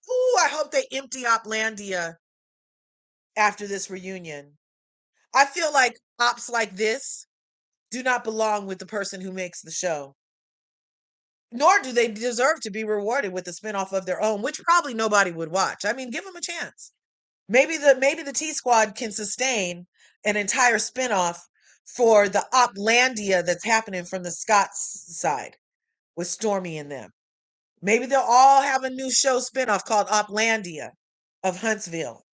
Ooh, I hope they empty Oplandia after this reunion. I feel like ops like this do not belong with the person who makes the show. Nor do they deserve to be rewarded with a spinoff of their own, which probably nobody would watch. I mean, give them a chance. Maybe the T Squad can sustain an entire spinoff for the Oplandia that's happening from the Scots side with Stormi and them. Maybe they'll all have a new show spinoff called Oplandia of Huntsville.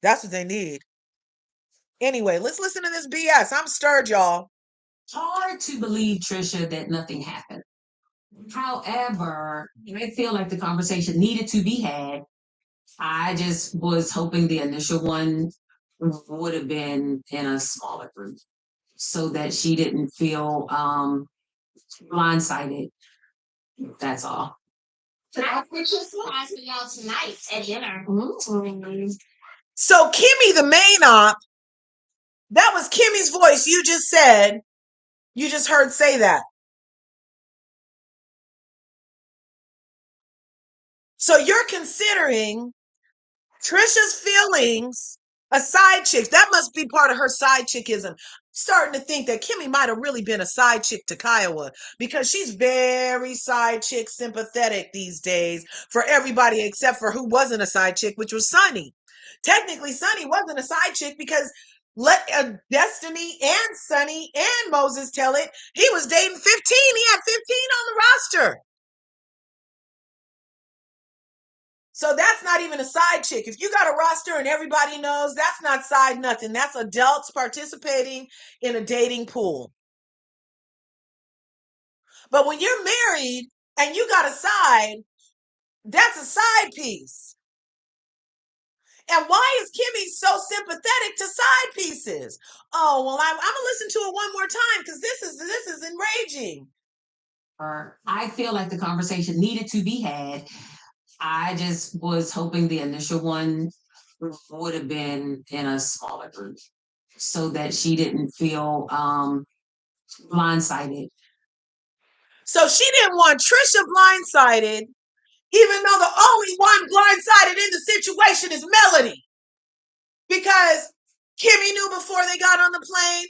That's what they need. Anyway, let's listen to this BS. I'm stirred, y'all. Hard to believe, Trcia, that nothing happened. However, I feel like the conversation needed to be had. I just was hoping the initial one would have been in a smaller group so that she didn't feel blindsided. That's all. I put your surprise for y'all tonight at dinner. So Kimmy, the main op, that was Kimmy's voice you just said. You just heard say that. So you're considering Tricia's feelings a side chick. That must be part of her side chickism. I'm starting to think that Kimmy might have really been a side chick to Kiowa because she's very side chick sympathetic these days for everybody except for who wasn't a side chick, which was Sunny. Technically, Sunny wasn't a side chick because let Destiny and Sunny and Moses tell it, he was dating 15. He had 15 on the roster. So that's not even a side chick. If you got a roster and everybody knows, that's not side nothing. That's adults participating in a dating pool. But when you're married and you got a side, that's a side piece. And why is Kimmy so sympathetic to side pieces? Oh, well, I'm gonna listen to it one more time because this is enraging. I feel like the conversation needed to be had. I just was hoping the initial one would have been in a smaller group so that she didn't feel blindsided. So she didn't want Trcia blindsided, even though the only one blindsided in the situation is Melody. Because Kimmy knew before they got on the plane.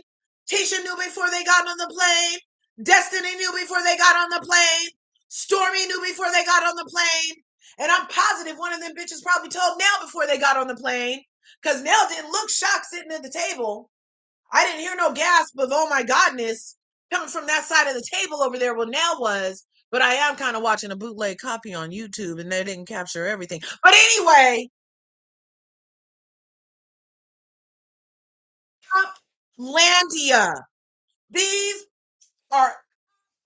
Tisha knew before they got on the plane. Destiny knew before they got on the plane. Stormi knew before they got on the plane. And I'm positive one of them bitches probably told Nell before they got on the plane. Because Nell didn't look shocked sitting at the table. I didn't hear no gasp of, oh my godness, coming from that side of the table over there where Nell was. But I am kind of watching a bootleg copy on YouTube and they didn't capture everything. But anyway, Landia. These are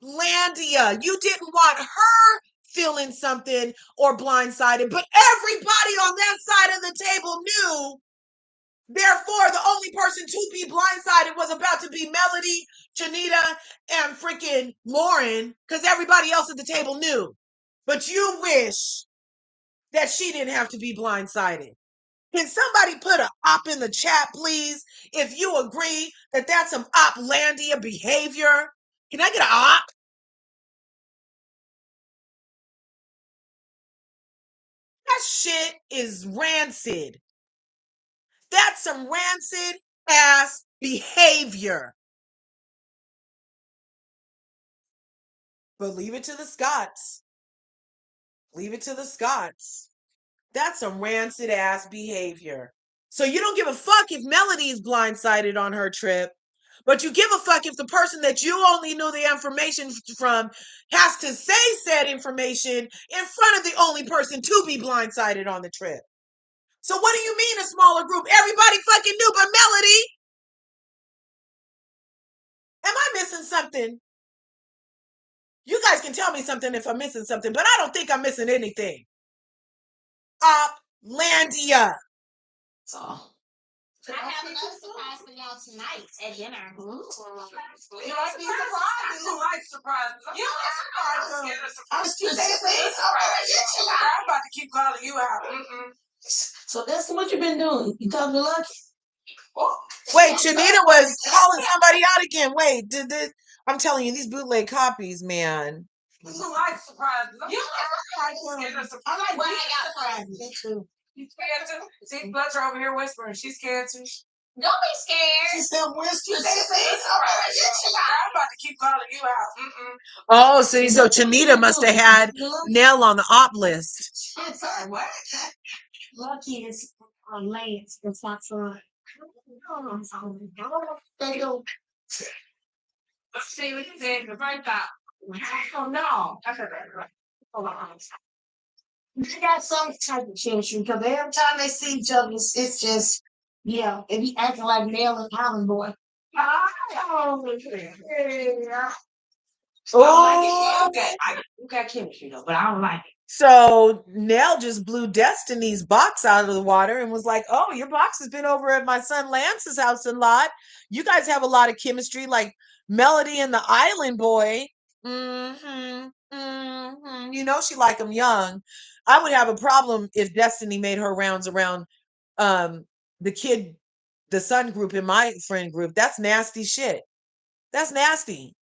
Landia. You didn't want her feeling something or blindsided, but everybody on that side of the table knew. Therefore, the only person to be blindsided was about to be Melody, Janita, and freaking Lauren, because everybody else at the table knew. But you wish that she didn't have to be blindsided. Can somebody put an op in the chat, please, if you agree that that's some oplandia behavior? Can I get an op? That shit is rancid. That's some rancid ass behavior. But leave it to the Scots. Leave it to the Scots. That's some rancid ass behavior. So you don't give a fuck if Melody is blindsided on her trip, but you give a fuck if the person that you only knew the information from has to say said information in front of the only person to be blindsided on the trip. So what do you mean a smaller group? Everybody fucking knew but Melody. Am I missing something? You guys can tell me something if I'm missing something, but I don't think I'm missing anything. Oplandia. So I have another surprise for y'all tonight at dinner. You like these surprises? You like surprises? You like surprises? I'm about to keep calling you out. So that's what you've been doing. You talking to Lucky? Wait, Janita was calling somebody out again. Wait, did this? I'm telling you, these bootleg copies, man. You like surprises? You like surprises? I like What I got for you. Me too. You scared too? See, Fletcher over here whispering. She's scared too. Don't be scared. She said, "Where's you?" I'm about to keep calling you out. Oh, so Janita must have had Nell on the op list. I'm sorry, what? Lucky is Lance. That's not fun. Let's see what you said. The right top. Oh no. Hold on. They got some type of chemistry because every time they see each other, it's just, yeah, they be acting like Nell and Alan boy. Oh, You got chemistry though, but I don't like it. so Nell just blew Destiny's box out of the water and was like, "Oh, your box has been over at my son Lance's house a lot. You guys have a lot of chemistry, like Melody and the Island Boy. You know she like him young. I would have a problem if Destiny made her rounds around the son group in my friend group. That's nasty shit. That's nasty.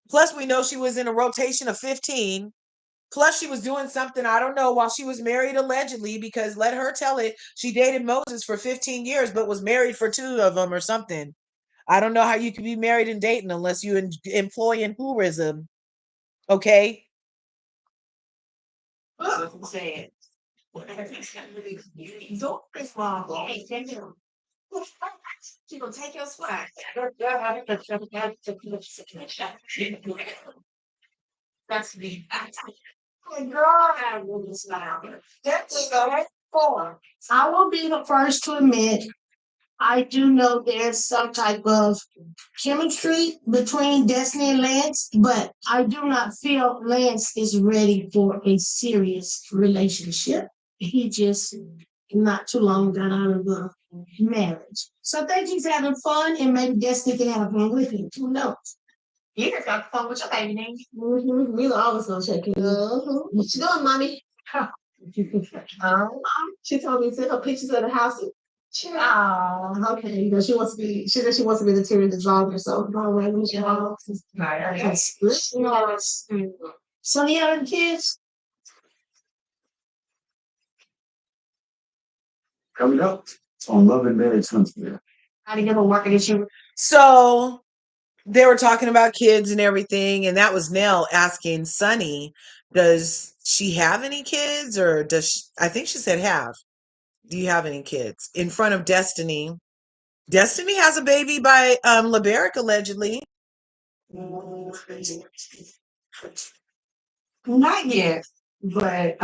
Plus, we know she was in a rotation of 15. Plus, she was doing something, I don't know, while she was married allegedly, because let her tell it, she dated Moses for 15 years, but was married for 2 of them or something. I don't know how you could be married and dating unless you employ in hoorism. Okay? Sad. She gonna take your spot. That's me. I will be the first to admit I do know there's some type of chemistry between Destiny and Lance, but I do not feel Lance is ready for a serious relationship. He just not too long got out of a marriage. So I think he's having fun and maybe Destiny can have fun with him. Who knows? You just got fun with your baby name. We always gonna check in. What you doing, mommy? She told me to send her pictures of the house. Oh, okay. You know, she said she wants to be the interior designer, so no way we should have. So you having kids? Coming up on Love and Marriage Huntsville. How to give a work against you? So they were talking about kids and everything, and that was Nell asking Sonny Does she have any kids, or does she, I think she said have. Do you have any kids? In front of Destiny. Destiny has a baby by Liberic, allegedly. Not yet, but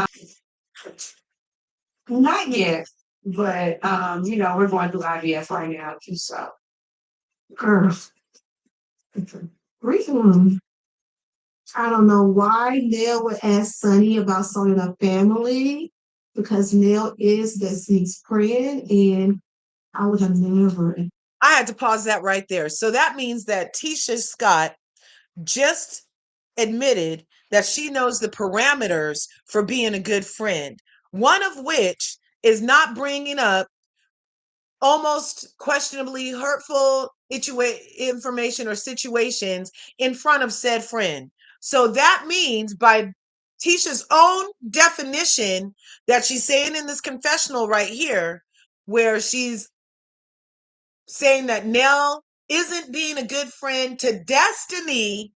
not yet, but we're going through IVF right now too. So, girl, Recently, I don't know why Nell would ask Sonny about starting a family because Nell is Destiny's friend, and I would have never. I had to pause that right there. So that means that Tisha Scott just admitted that she knows the parameters for being a good friend, one of which is not bringing up almost questionably hurtful information or situations in front of said friend. So that means, by Tisha's own definition that she's saying in this confessional right here, where she's saying that Nell isn't being a good friend to Destiny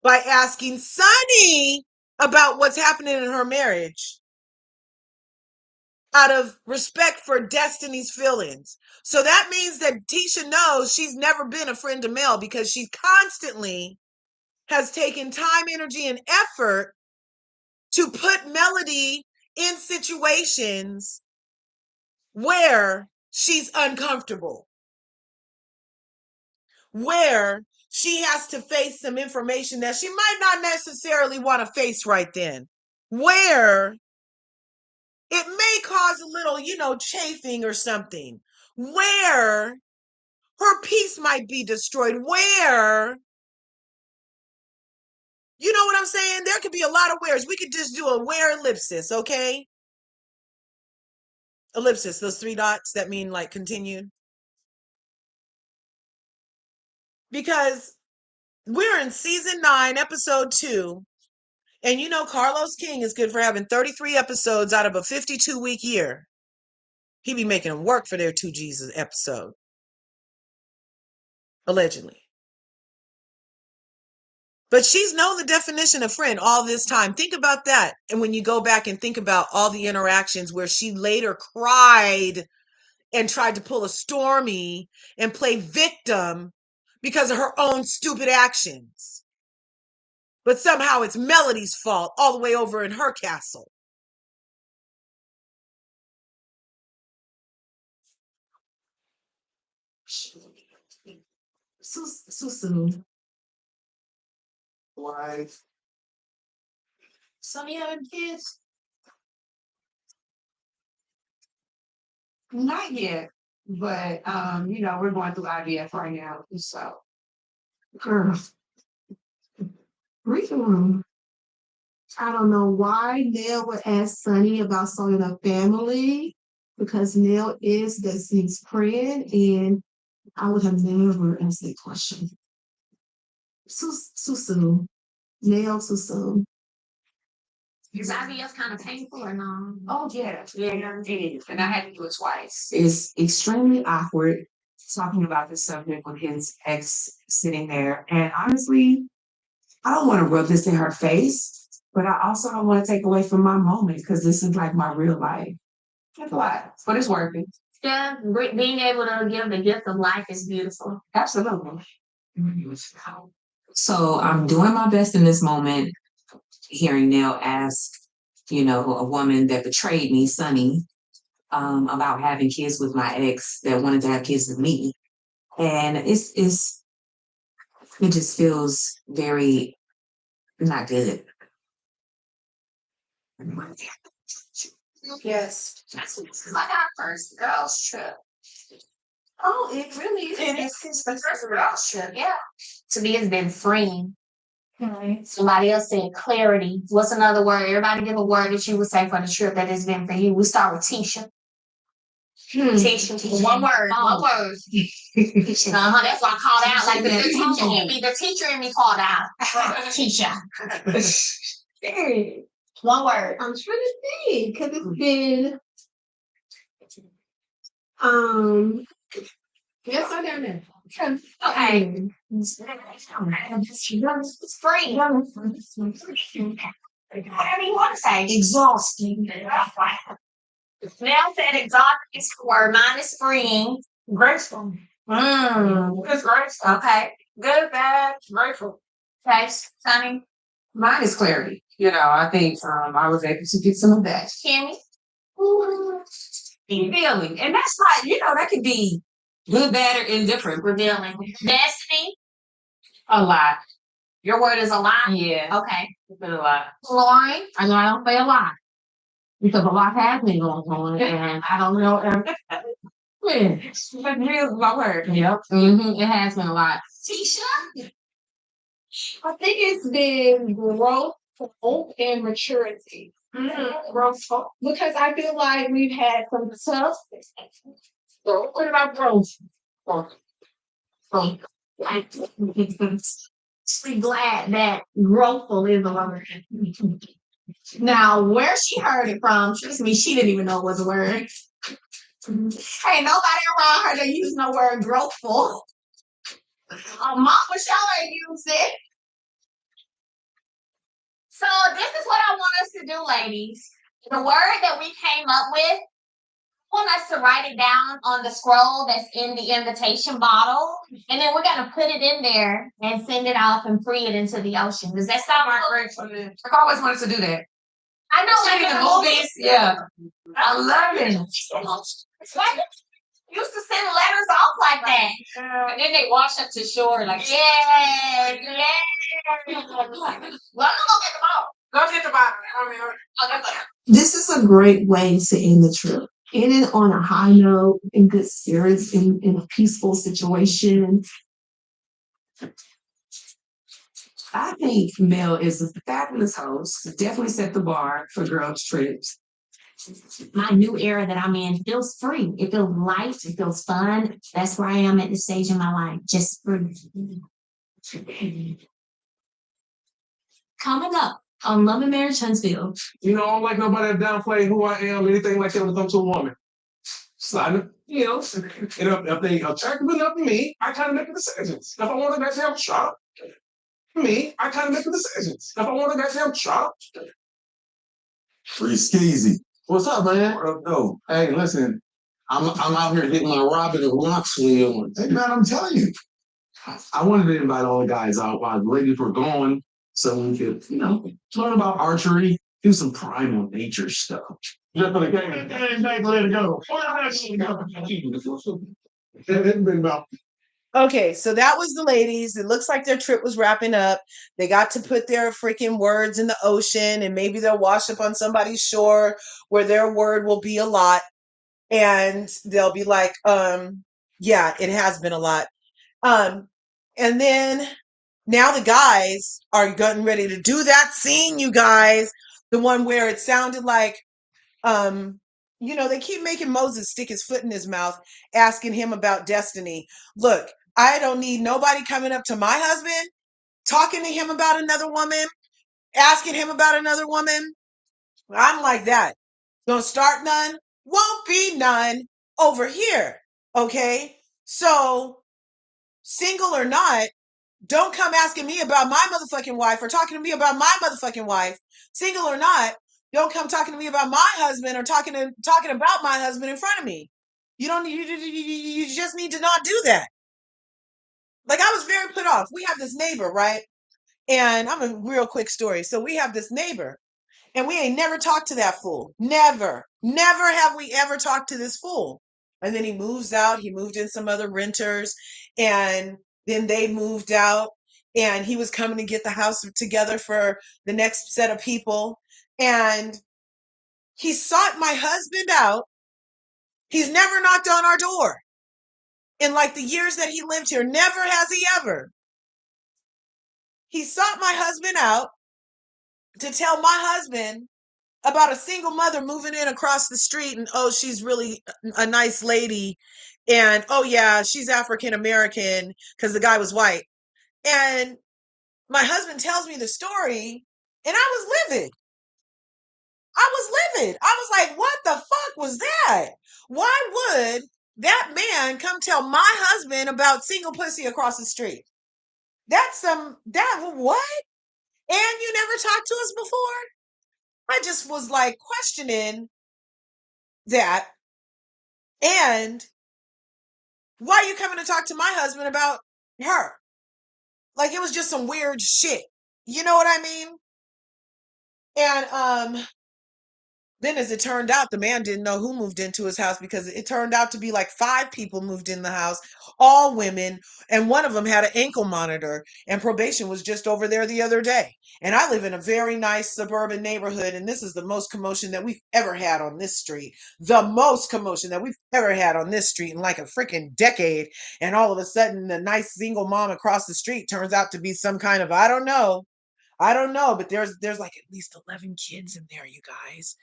by asking Sonny about what's happening in her marriage out of respect for Destiny's feelings. So that means that Tisha knows she's never been a friend to Mel, because she constantly has taken time, energy, and effort to put Melody in situations where she's uncomfortable, where she has to face some information that she might not necessarily want to face right then, where it may cause a little, chafing or something, where her peace might be destroyed, where, you know what I'm saying? There could be a lot of wheres. We could just do a where ellipsis, okay? Ellipsis, those 3 dots that mean like continued. Because we're in season 9, episode 2. And Carlos King is good for having 33 episodes out of a 52-week year. He be making them work for their 2 Jesus episode. Allegedly. But she's known the definition of friend all this time. Think about that. And when you go back and think about all the interactions where she later cried and tried to pull a Stormi and play victim because of her own stupid actions. But somehow it's Melody's fault all the way over in her castle. So soon. Why? Sonny having kids? not yet, but we're going through IVF right now too. So, Girl, recently, I don't know why Nell would ask Sonny about starting a family because Nell is Destiny's friend, and I would have never asked that question. Too soon. Nell, too soon. Is IVF kind of painful or no? oh yeah, it is, and I had to do it twice. It's extremely awkward talking about this subject with his ex sitting there, and honestly, I don't want to rub this in her face, but I also don't want to take away from my moment because this is like my real life. That's a lot, but it's worth it. Yeah, being able to give the gift of life is beautiful. Absolutely. So I'm doing my best in this moment, hearing Nell ask, a woman that betrayed me, Sonny, about having kids with my ex that wanted to have kids with me. And it just feels very not good. Yes. It's like our first girls trip. Oh, it really is. It's the first girls trip. Yeah. To me, it's been freeing. Somebody else said clarity. What's another word? Everybody give a word that you would say for the trip that it's been for you. We start with Tisha. Tisha. One word. One word. That's why I called out. Like the teacher in me called out. Tisha. One word. I'm trying to think because it's been yes, I down there. Okay. It's free. Whatever you want to say. Exhausting. Mel said exhausting is for mine is freeing. Graceful. It's graceful. Okay. Good, bad, grateful. Okay, Sonny. Mine is clarity. You know, I think I was able to get some of that. Kimmy. Feeling. And that's not, you know, that could be good, bad, or indifferent. Revealing. Destiny. A lot. Your word is a lot. Yeah. Okay. It's been a lot. Lauren. I know I don't say a lot because a lot has been going on, and I don't know. But here's my word. Yep. It has been a lot. Tisha. I think it's been growth and maturity. Growthful. Because I feel like we've had some tough. What about growth? Be glad that growthful is a word. Now, where she heard it from, trust me, she didn't even know it was a word. Ain't nobody around her that use no word growthful. Mama Michelle ain't used it. So this is what I want us to do, ladies. The word that we came up with, I want us to write it down on the scroll that's in the invitation bottle, and then we're gonna put it in there and send it off and free it into the ocean. Does that sound right? I've always wanted to do that. I know, like in the movies. Yeah. I love it. Like, used to send letters off like that. And then they wash up to shore like Yeah. Well, I'm gonna go get the ball. Go get the bottle. This is a great way to end the trip. End it on a high note, in good spirits, in a peaceful situation. I think Mel is a fabulous host. Definitely set the bar for girls' trips. My new era that I'm in feels free. It feels light. It feels fun. That's where I am at this stage in my life. Just free. Coming up on Love and Marriage Huntsville. You know, I don't like nobody to downplay who I am, anything like that when it comes to a woman. Slide, you know, and if they attractive enough to me, I kind of make the decisions. If I want to goddamn shop, me, I kind of make the decisions. If I want to goddamn shop. Free skeezy. What's up, man? What up, though? Hey, listen, I'm out here hitting my Robin and Knoxville. Hey, man, I'm telling you. I wanted to invite all the guys out while the ladies were gone so we could, you know, learn about archery, do some primal nature stuff. Just for the game, let it go. It's been about. Okay, so that was the ladies. It looks like their trip was wrapping up. They got to put their freaking words in the ocean, and maybe they'll wash up on somebody's shore where their word will be a lot. And they'll be like, yeah, it has been a lot. And then now the guys are getting ready to do that scene, you guys. The one where it sounded like, you know, they keep making Moses stick his foot in his mouth, asking him about destiny. Look, I don't need nobody coming up to my husband, talking to him about another woman, asking him about another woman. I'm like that. Don't start none, won't be none over here. Okay? So, single or not, don't come asking me about my motherfucking wife or talking to me about my motherfucking wife. Single or not, don't come talking to me about my husband or talking about my husband in front of me. You don't. You just need to not do that. Like, I was very put off. We have this neighbor, right? And I'm a real quick story. So we have this neighbor, and we ain't never talked to that fool. Never have we ever talked to this fool. And then he moves out. He moved in some other renters, and then they moved out, and he was coming to get the house together for the next set of people. And he sought my husband out. He's never knocked on our door in like the years that he lived here. Never has he ever. He sought my husband out to tell my husband about a single mother moving in across the street, and oh, she's really a nice lady, and oh yeah, she's African American because the guy was white. And my husband tells me the story, and I was livid. I was like, what the fuck was that? Why would that man come tell my husband about single pussy across the street? That's what? And you never talked to us before? I just was like questioning that. And why are you coming to talk to my husband about her? Like it was just some weird shit. You know what I mean? And then as it turned out, the man didn't know who moved into his house because it turned out to be like 5 people moved in the house, all women, and one of them had an ankle monitor, and probation was just over there the other day. And I live in a very nice suburban neighborhood, and this is the most commotion that we've ever had on this street. The most commotion that we've ever had on this street in like a freaking decade. And all of a sudden, the nice single mom across the street turns out to be some kind of, I don't know, but there's like at least 11 kids in there, you guys.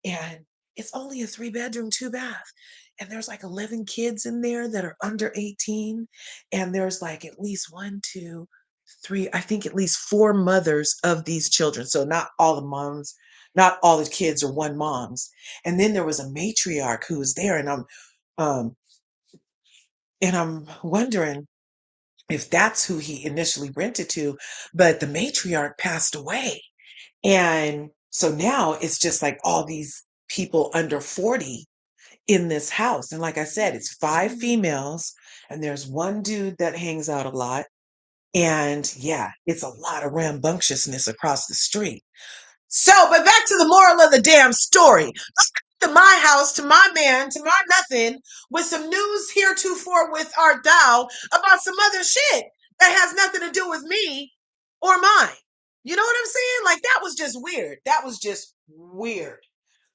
And it's only a 3-bedroom, 2-bath. And there's like 11 kids in there that are under 18. And there's like at least 1, 2, 3, I think at least 4 mothers of these children. So not all the moms, not all the kids are one moms. And then there was a matriarch who was there, um and I'm wondering if that's who he initially rented to, but the matriarch passed away. And so now it's just like all these people under 40 in this house. And like I said, it's 5 females and there's 1 dude that hangs out a lot. And yeah, it's a lot of rambunctiousness across the street. So, but back to the moral of the damn story. To my house, to my man, to my nothing, with some news heretofore with art thou about some other shit that has nothing to do with me or mine. You know what I'm saying? Like that was just weird. That was just weird.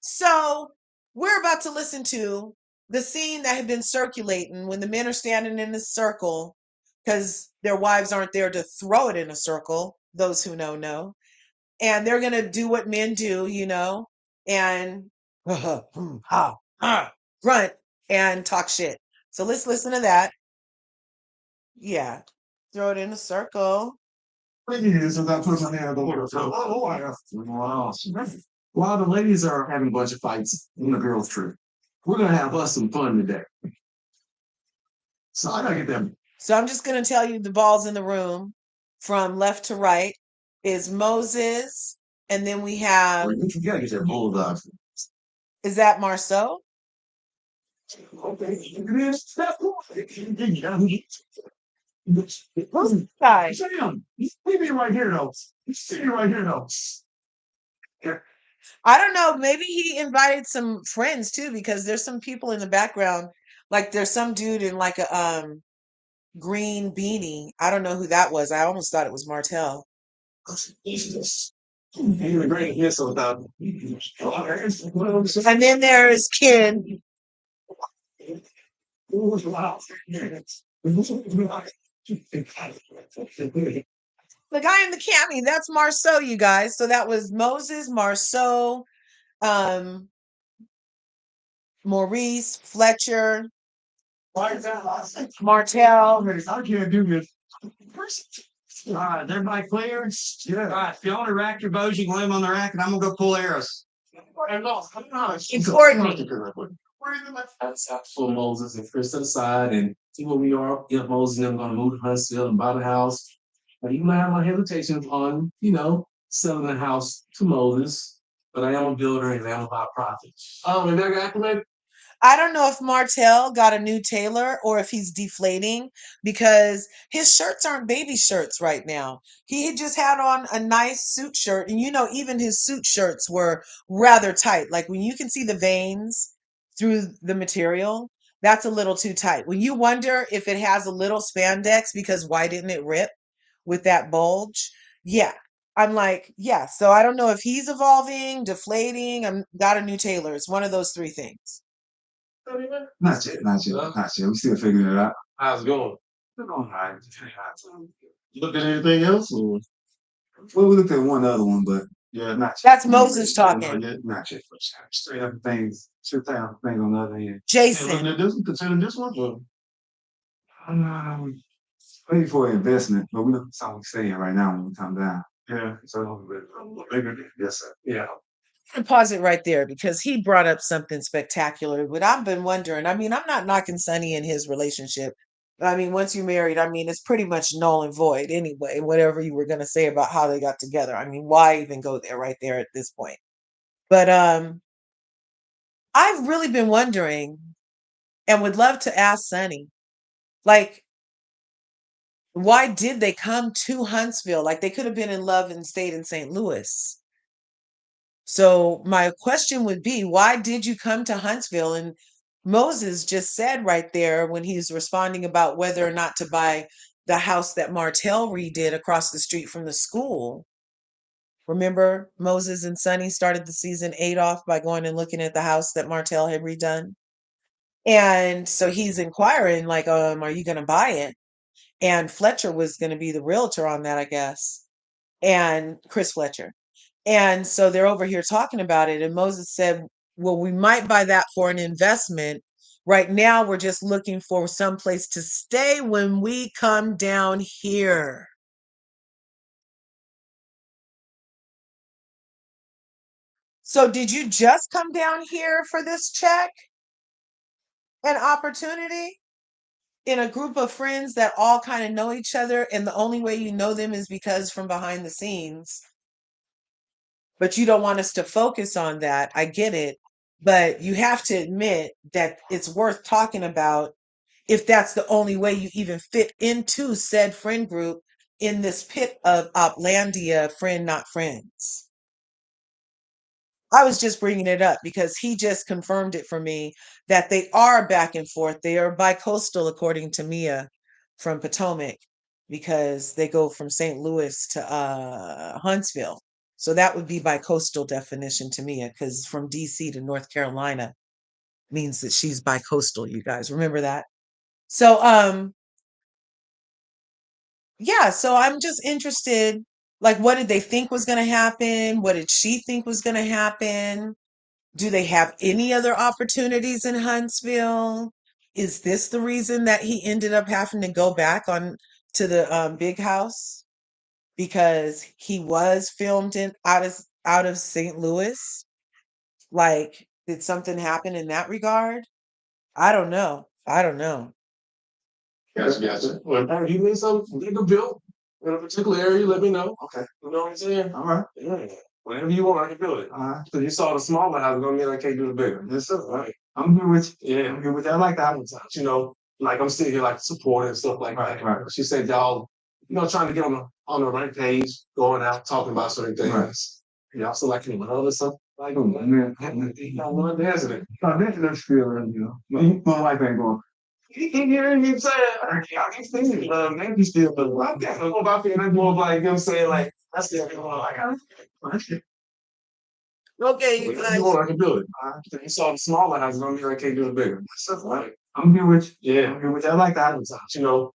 So we're about to listen to the scene that had been circulating when the men are standing in this circle because their wives aren't there to throw it in a circle. Those who know. And they're going to do what men do, and grunt and talk shit. So let's listen to that. Yeah. Throw it in a circle. Ladies, as I put my hand on the water, while the ladies are having a bunch of fights on the girls' trip, we're gonna have us some fun today. So I gotta get them. So I'm just gonna tell you the balls in the room from left to right is Moses, and then we have. You gotta get that bulldog. Is that Marceau? Okay. Guy. Sam, he's me right here though. He's sitting right here though. I don't know. Maybe he invited some friends too, because there's some people in the background. Like there's some dude in like a green beanie. I don't know who that was. I almost thought it was Martell. And then there's Ken. The guy in the cami, that's Marceau, you guys. So that was Moses, Marceau, Maurice, Fletcher, Martell. I can't do this. All right, everybody clear? Yeah. All right, if you want to rack your bows, you can lay them on the rack, and I'm gonna go pull arrows. Courtney. That's for Moses and Chris to the side, and see where we are. If Moses and them gonna move to Huntsville and buy the house. But you might have my hesitations on, selling the house to Moses, but I am a builder and I am about profit. And that got acclimated? I don't know if Martell got a new tailor or if he's deflating because his shirts aren't baby shirts right now. He just had on a nice suit shirt, and even his suit shirts were rather tight. Like when you can see the veins through the material, that's a little too tight. When you wonder if it has a little spandex because why didn't it rip with that bulge? Yeah. I'm like, yeah. So I don't know if he's evolving, deflating. I'm got a new tailor. It's one of those 3 things. Not yet. We still figuring it out. How's it going? It's going all right. You looked at anything else? Or? Well, we looked at one other one, but yeah, not yet. That's Moses talking. Not yet. Straight up things, things on the other end. Jason. Looking at this one, considering this one? Maybe for investment, but we look at something staying right now when we come down. Yeah. So maybe yes, sir. Yeah. And pause it right there because he brought up something spectacular. But I've been wondering. I mean, I'm not knocking Sonny and his relationship. I mean, once you're married, it's pretty much null and void anyway. Whatever you were going to say about how they got together. I mean, why even go there right there at this point? But I've really been wondering and would love to ask Sunny, like, why did they come to Huntsville? Like, they could have been in love and stayed in St. Louis. So my question would be, why did you come to Huntsville? And Moses just said right there when he's responding about whether or not to buy the house that Martell redid across the street from the school. Remember, Moses and Sonny started the season 8 off by going and looking at the house that Martell had redone. And so he's inquiring, like, are you going to buy it? And Fletcher was going to be the realtor on that, I guess. And Chris Fletcher. And so they're over here talking about it. And Moses said, well, we might buy that for an investment. Right now, we're just looking for some place to stay when we come down here. So did you just come down here for this check and opportunity in a group of friends that all kind of know each other, and the only way you know them is because from behind the scenes? But you don't want us to focus on that. I get it. But you have to admit that it's worth talking about if that's the only way you even fit into said friend group in this pit of Oplandia friend, not friends. I was just bringing it up because he just confirmed it for me that they are back and forth. They are bi-coastal, according to Mia from Potomac, because they go from St. Louis to Huntsville. So that would be bi-coastal definition to Mia, because from DC to North Carolina means that she's bi-coastal, you guys. Remember that? So yeah, so I'm just interested, like, what did they think was going to happen? What did she think was going to happen? Do they have any other opportunities in Huntsville? Is this the reason that he ended up having to go back on to the big house? Because he was filmed in out of St. Louis? Like, did something happen in that regard? I don't know. I don't know. Gotcha. Well, you need something bigger built in a particular area, let me know. Okay. You know what I'm saying? All right. Yeah. Whatever you want, I can build it. All right. So you saw the smaller house, gonna mean I can't do the bigger. Yes, sir. All right. I'm here with you. Yeah. I'm here with you. I like that one time. You know, like I'm sitting here like supporting and stuff like that. Right. She said y'all, trying to get on the right page, going out, talking about certain things. Right. Y'all still like in love or something? Like, man, y'all want to dance in it. That's feeling, my wife ain't going. You can hear him say, I can see maybe still, but I got to go about there. That's more of like him saying, like, that's the I got it. Okay, you You guys. want, I can do it. You saw the smaller house, don't mean I can't do it bigger. That's right. I'm here with you. Yeah, I'm here with you. I like the island times,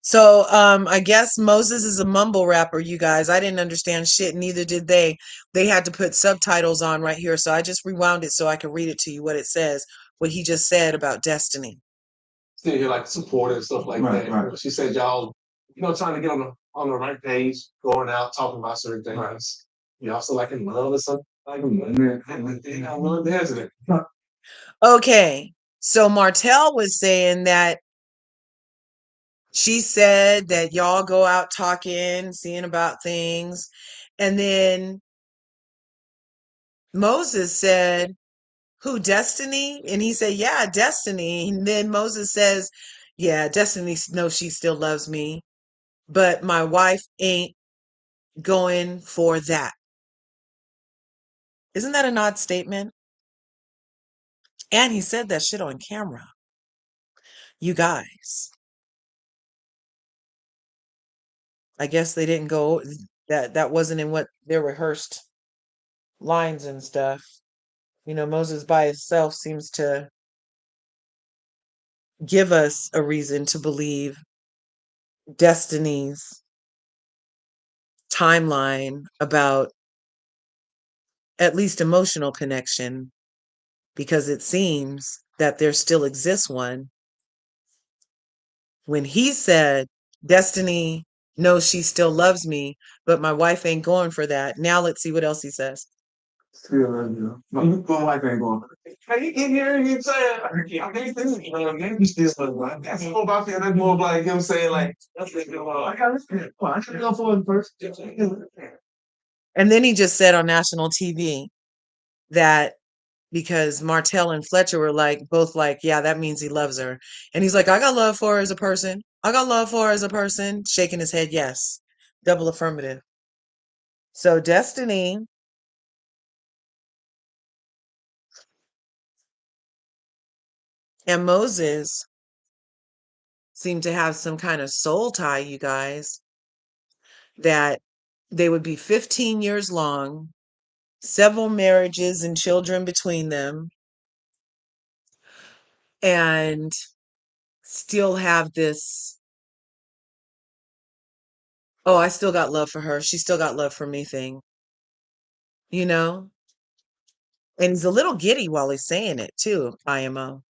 So I guess Moses is a mumble rapper, you guys. I didn't understand shit, neither did they. They had to put subtitles on right here, so I just rewound it so I could read it to you what it says, what he just said about destiny. Sitting here like supporting and stuff like that. Right. She said y'all, trying to get on the right page, going out, talking about certain things. Right. Y'all still like in love or something. Like, man, I'm willing to answer that. Okay, so Martell was saying that she said that y'all go out talking, seeing about things, and then Moses said, who, Destiny? And he said, yeah, Destiny. And then Moses says, yeah, Destiny knows she still loves me, but my wife ain't going for that. Isn't that an odd statement? And he said that shit on camera. You guys, I guess they didn't go, that wasn't in what their rehearsed lines and stuff. Moses by himself seems to give us a reason to believe Destiny's timeline about at least emotional connection, because it seems that there still exists one. When he said, Destiny knows she still loves me, but my wife ain't going for that. Now let's see what else he says. Still love you. My wife ain't going. You can hear him saying, I can't see maybe still love. That's more about that. That's more like him saying, like, that's I got it. Well, I should go for it first. And then he just said on national TV, that because Martell and Fletcher were both like, yeah, that means he loves her. And he's like, I got love for her as a person. I got love for her as a person. Shaking his head, yes. Double affirmative. So Destiny and Moses seem to have some kind of soul tie, you guys, that they would be 15 years long, several marriages and children between them, and still have this, oh, I still got love for her. She still got love for me thing, you know? And he's a little giddy while he's saying it too, IMO.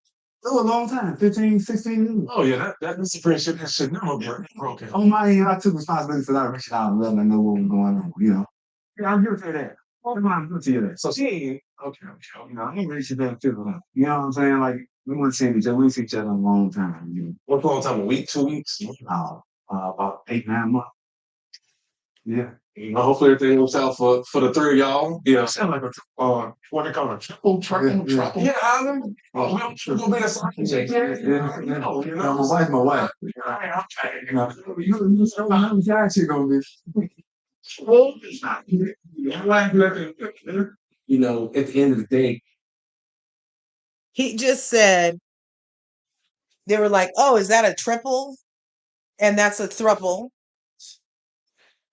Oh, a long time, 15, 16 years. Oh yeah, that's a friendship that should never broken. On my end, I took responsibility for that reaching out and letting her know what was going on, you know. Yeah, I'm here for that. Come on, I'm good to you that. So she ain't okay. You know, I ain't really should have figured out. You know what I'm saying? Like, we weren't seeing each other. We didn't see each other in a long time. You What's long time? A week, 2 weeks? know, about 8, 9 months. Yeah. You know, hopefully everything works out for the three of y'all. Yeah. Sound like a what they call a triple. Yeah, I remember. We're gonna be a second. Yeah. My wife, my wife. You know, you know how many guys she gonna be. You know, at the end of the day, He just said, they were like, oh, is that a triple? And that's a thruple.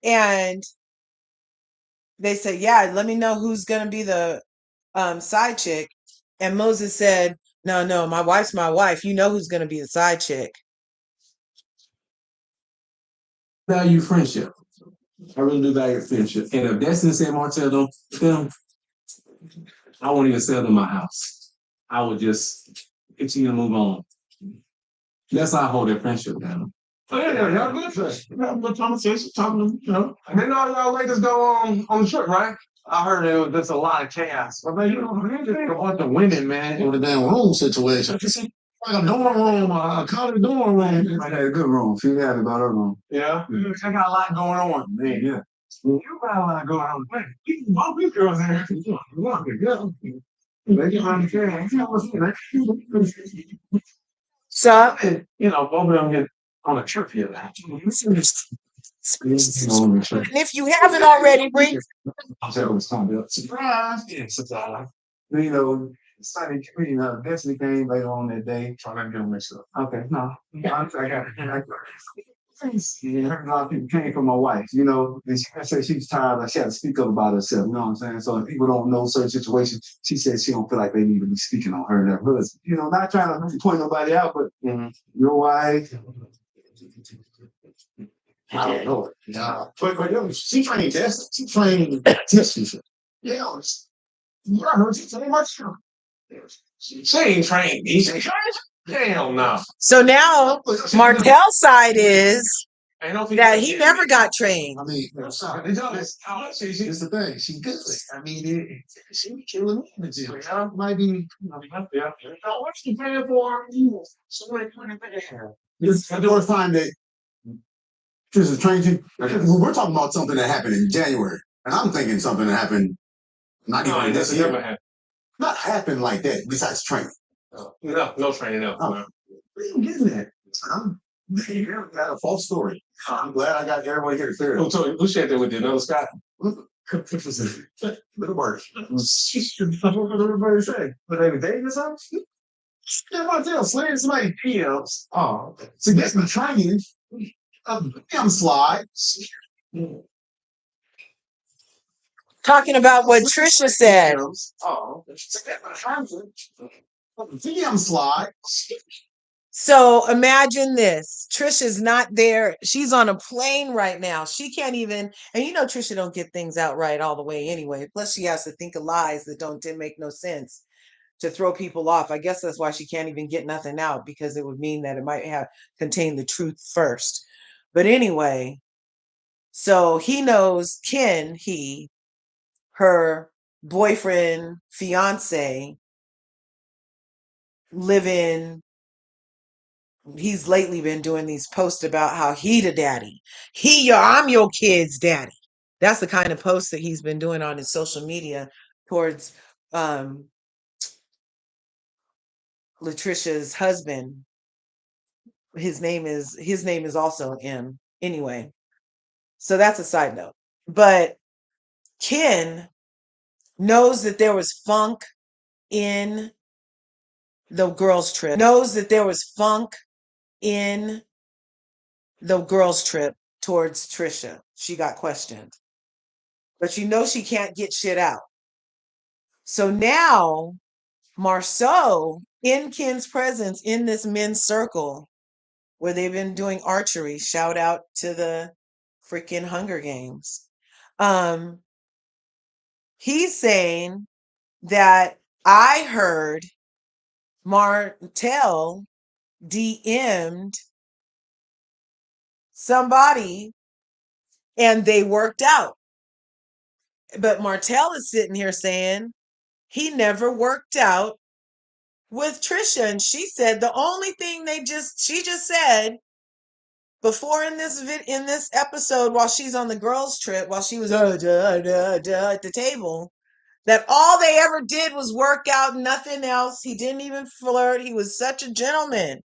And they said, yeah, let me know who's going to be the side chick. And Moses said, no, my wife's my wife. You know who's going to be the side chick. value friendship. I really do value friendship. And if Destiny said Martell don't film, I won't even sell them my house. I would just continue to move on. That's how I hold that friendship down. Oh, yeah, y'all good for it. You have a good conversation, talking to them, you know. And then all y'all ladies go on the trip, right? I heard there's a lot of chaos. But man, you know, a bunch of women, man, in the damn room situation. Like a dorm room, a college dorm room. I had a good room. She had about her room. Yeah, I got a lot going on. Man, yeah. You got a lot going on. Man, both these girls in here. You want to go. They can understand. So, You know, both of them get on a trip here. and if you haven't already, read. Surprise! Yeah, surprise. You know, Sunny, you know, Destiny came later on that day. Try not to get them mixed up. Okay, no. I got it. Yeah, a lot of people came from my wife, you know, and she said she was tired, like she had to speak up about herself, you know what I'm saying? So if people don't know certain situations, she said she don't feel like they need to be speaking on her and her husband. You know, not trying to point nobody out, but your wife. I don't know it. Yeah. But she trained Tess. She trained Tess. Yeah. I heard she trained much. She ain't trained. He's hell no. So now Martell's side is Ain't no that he never got trained. I mean, It's the thing. She good. I mean, she be killing me in the gym. Might be. yeah. What's she paying for? Somebody put it there. I do find that this is training. We're talking about something that happened in January, and I'm thinking something that happened not even this That's year. never happened. Not happened like that. Besides training. No training. No. Oh. I'm getting that. I'm got a false story. I'm glad I got everybody here to clear it. Who shared that with you? Another Scott? Little bird. Little bird say. But they were dating or something? Yeah, Martell slaying somebody PMs. Oh, so get my training. PM slide. Talking about what Trcia said. Oh, so get my training. PM slide. So imagine this. Tricia's not there. She's on a plane right now. She can't even, and you know Trcia don't get things out right all the way anyway. Plus she has to think of lies that didn't make no sense to throw people off. I guess that's why she can't even get nothing out, because it would mean that it might have contained the truth first. But anyway, so he knows her boyfriend, fiance, he's lately been doing these posts about how he the daddy. I'm your kid's daddy. That's the kind of post that he's been doing on his social media towards Latricia's husband, his name is also M. Anyway, so that's a side note. But Ken knows that there was funk in the girls' trip. Knows that there was funk in the girls' trip towards Trcia. She got questioned. But you know she can't get shit out. So now Marceau, in Ken's presence in this men's circle where they've been doing archery, shout out to the freaking Hunger Games. He's saying that I heard Martell DM'd somebody and they worked out. But Martell is sitting here saying he never worked out with Trcia. And she said the only thing she just said before in this episode while she's on the girls' trip, while she was at the table, that all they ever did was work out, nothing else. He didn't even flirt. He was such a gentleman,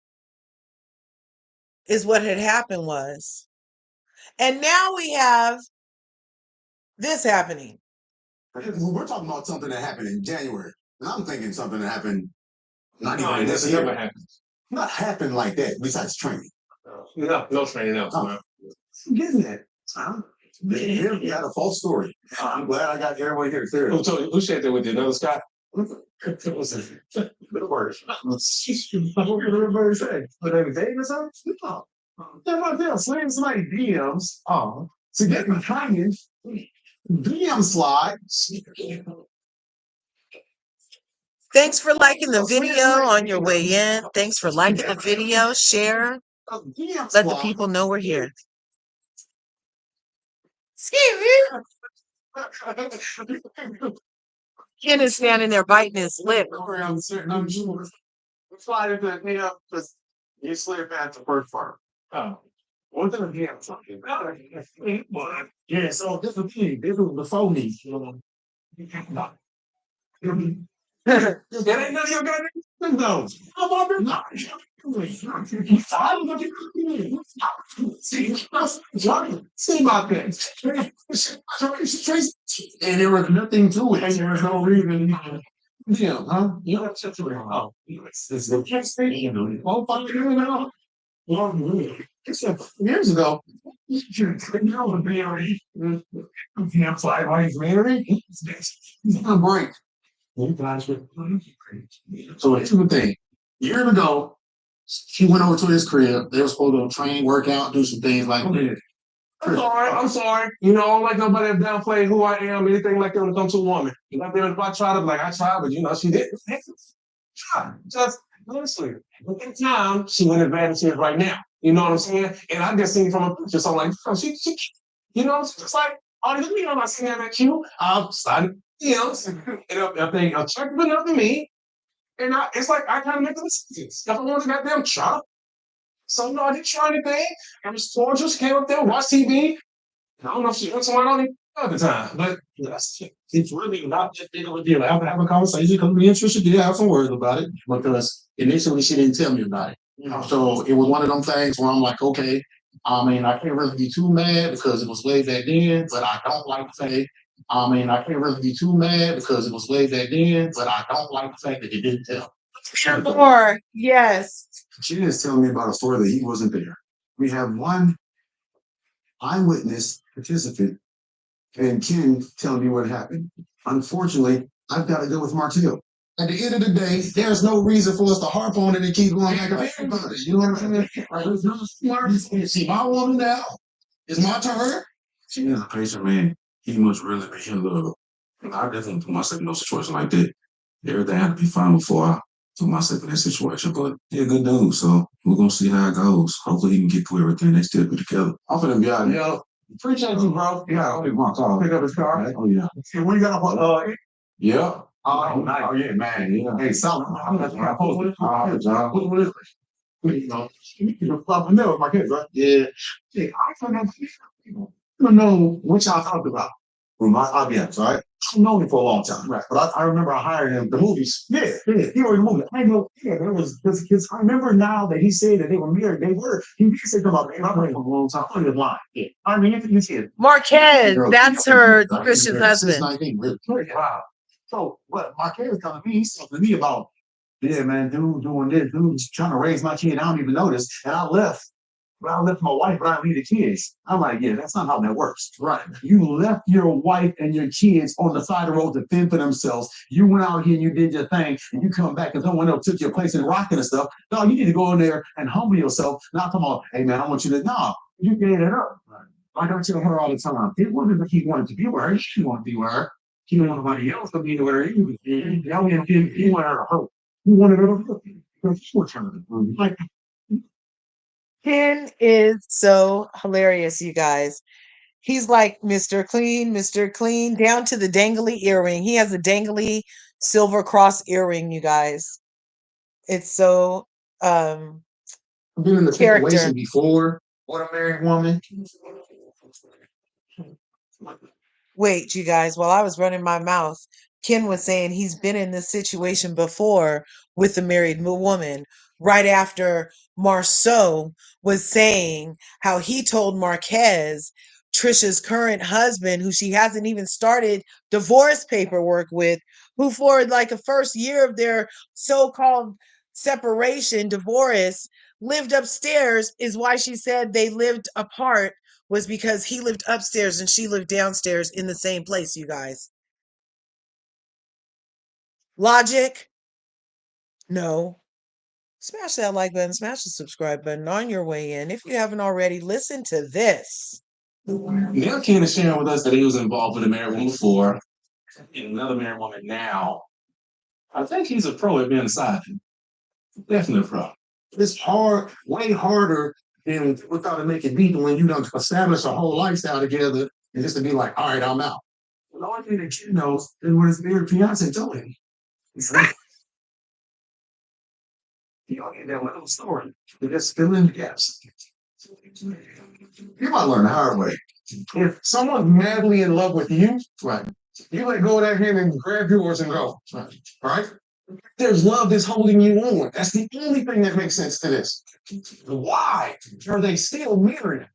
is what had happened was. And now we have this happening. We're talking about something that happened in January. And I'm thinking something that happened not even this this year. never happened. Not happened like that, besides training. No training else. I'm getting that. You had a false story. I'm glad I got everyone here clear. Who shared that with you? Another Scott? It was a bit of words. What did everybody say? But they Vegas on? No. They're not there. Slaying somebody DMs. To get me training. DM slide. Thanks for liking the video on your way in. Thanks for liking the video. Share. Let the people know we're here. Ken is standing there biting his lip. I'm sliding to DM because you slip at the first part. What did I DM something? Yeah, so this is the thing. This was before me. That ain't none of your goddamn those. How about this? See about that. And there was nothing to it. And there was no reason. Yeah, huh? You have such a it's the best thing. Oh, fuck you know. Years ago, I'm fly why he's married. He's on a break. You guys were so here's the thing. Years ago, he went over to his crib. They were supposed to train, work out, do some things like that. I'm sorry. You know, I don't like nobody to downplay who I am, anything like that when it comes to a woman. You know, if I try to, I tried, but you know, she didn't. Just honestly, at the time, she went advantage here right now. You know what I'm saying? And I just seen from a picture, so I'm like, oh, she, you know, it's just like, oh, you know, I'm not saying that cute. I'm starting, you know, and I think attractive enough to me. And it's like, I kind of make the decisions. If I want to goddamn try. So, no, I didn't try anything. I was told you, she came up there, watched TV. I don't know if she went somewhere on it at the time, but it's really not that big of a deal. I have to have a conversation because me and Trcia did have some words about it because initially she didn't tell me about it. You know, so it was one of them things where I'm like, okay, I mean, I can't really be too mad because it was way back then, but I don't like the fact. I mean, I can't really be too mad because it was way back then, but I don't like the fact that it didn't tell. More, yes. She just telling me about a story that he wasn't there. We have one eyewitness participant and Ken telling me what happened. Unfortunately, I've got to go with Martell. At the end of the day, there's no reason for us to harp on it and keep going back and forth about it. You know what I'm saying? See, my woman now. It's my turn. She is a patient man. He must really be in love. I definitely put myself in no situation like that. Everything had to be fine before I put myself in that situation. But yeah, good news. So we're gonna see how it goes. Hopefully he can get through everything. They still be together. I'm finna be out of here. Appreciate you, bro. Yeah, I'll pick my car. Pick up his car. Right? Oh yeah. See, we got yeah. Oh, nice. Oh yeah, man. Yeah. Hey, solid. John. What is it? You know, familiar with my kids, right? Yeah. Hey, I don't know what y'all talked about. From my audience, right? I've known him for a long time, right? But I remember I hired him. The movies, yeah, he wrote the movie. I know, yeah, there was because I remember now that he said that they were married. They were. He said about it. I've known him for a long time. I'm lying. Yeah, I mean, you said Marquez, that's her Christian since husband. 19, really. Wow. So, what Marquez was telling me, he's talking to me about, yeah, man, dude doing this, dude's trying to raise my kid. I don't even know this, and I left. But I left my wife, but I didn't leave the kids. I'm like, yeah, that's not how that works. Right. You left your wife and your kids on the side of the road to fend for themselves. You went out here and you did your thing, and you come back and someone else took your place in rocking and stuff. No, you need to go in there and humble yourself. Not talking about, hey man, I want you to you gave it up. Like I tell her all the time, it wasn't that he wanted to be with her, she wanted to be with her. He didn't want nobody else to be with her. He wanted her to hurt. He wanted her to hurt. Because she was trying to like Ken is so hilarious, you guys. He's like Mr. Clean, down to the dangly earring. He has a dangly silver cross earring, you guys. It's so been in the character. situation before with a married woman. Wait, you guys, while I was running my mouth, Ken was saying he's been in this situation before with a married woman right after Marceau was saying how he told Marquez, Tricia's current husband, who she hasn't even started divorce paperwork with, who for like the first year of their so-called separation, divorce, lived upstairs, is why she said they lived apart, was because he lived upstairs and she lived downstairs in the same place, you guys. Logic? No. Smash that like button, smash the subscribe button on your way in. If you haven't already, listen to this. Neil Ken is sharing with us that he was involved with a married woman before and another married woman now. I think he's a pro at being a side. Definitely a pro. It's hard, way harder than without to make it deep when you don't establish a whole lifestyle together and just to be like, all right, I'm out. The only thing that Ken knows is what his married fiance told him. You don't get that little story. They're just filling the gaps. You might learn the hard way. If someone's madly in love with you, right, you let go of that hand and grab yours and go. Right? There's love that's holding you on. That's the only thing that makes sense to this. Why are they still married?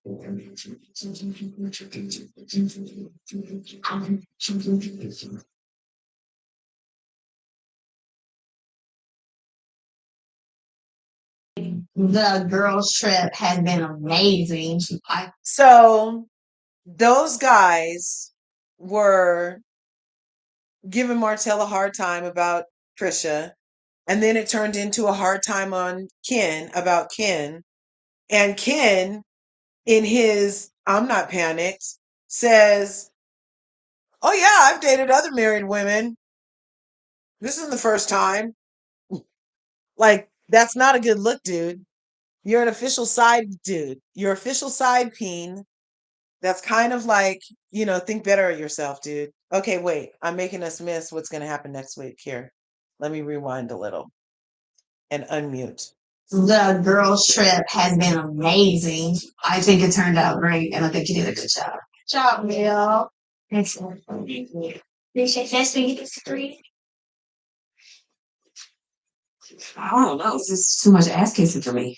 The girls' trip has been amazing. So those guys were giving Martell a hard time about Trcia, and then it turned into a hard time on Ken about Ken. And Ken, in his I'm Not Panicked, says, oh yeah, I've dated other married women. This isn't the first time. Like, that's not a good look, dude. You're an official side dude. You're official side peen. That's kind of like, think better of yourself, dude. Okay, wait. I'm making us miss what's going to happen next week. Here, let me rewind a little and unmute. The girls' trip has been amazing. I think it turned out great, and I think you did a good job. Good job, Mel. Excellent. Appreciate that. So you get to 3. I don't know. It's just too much ass kissing for me.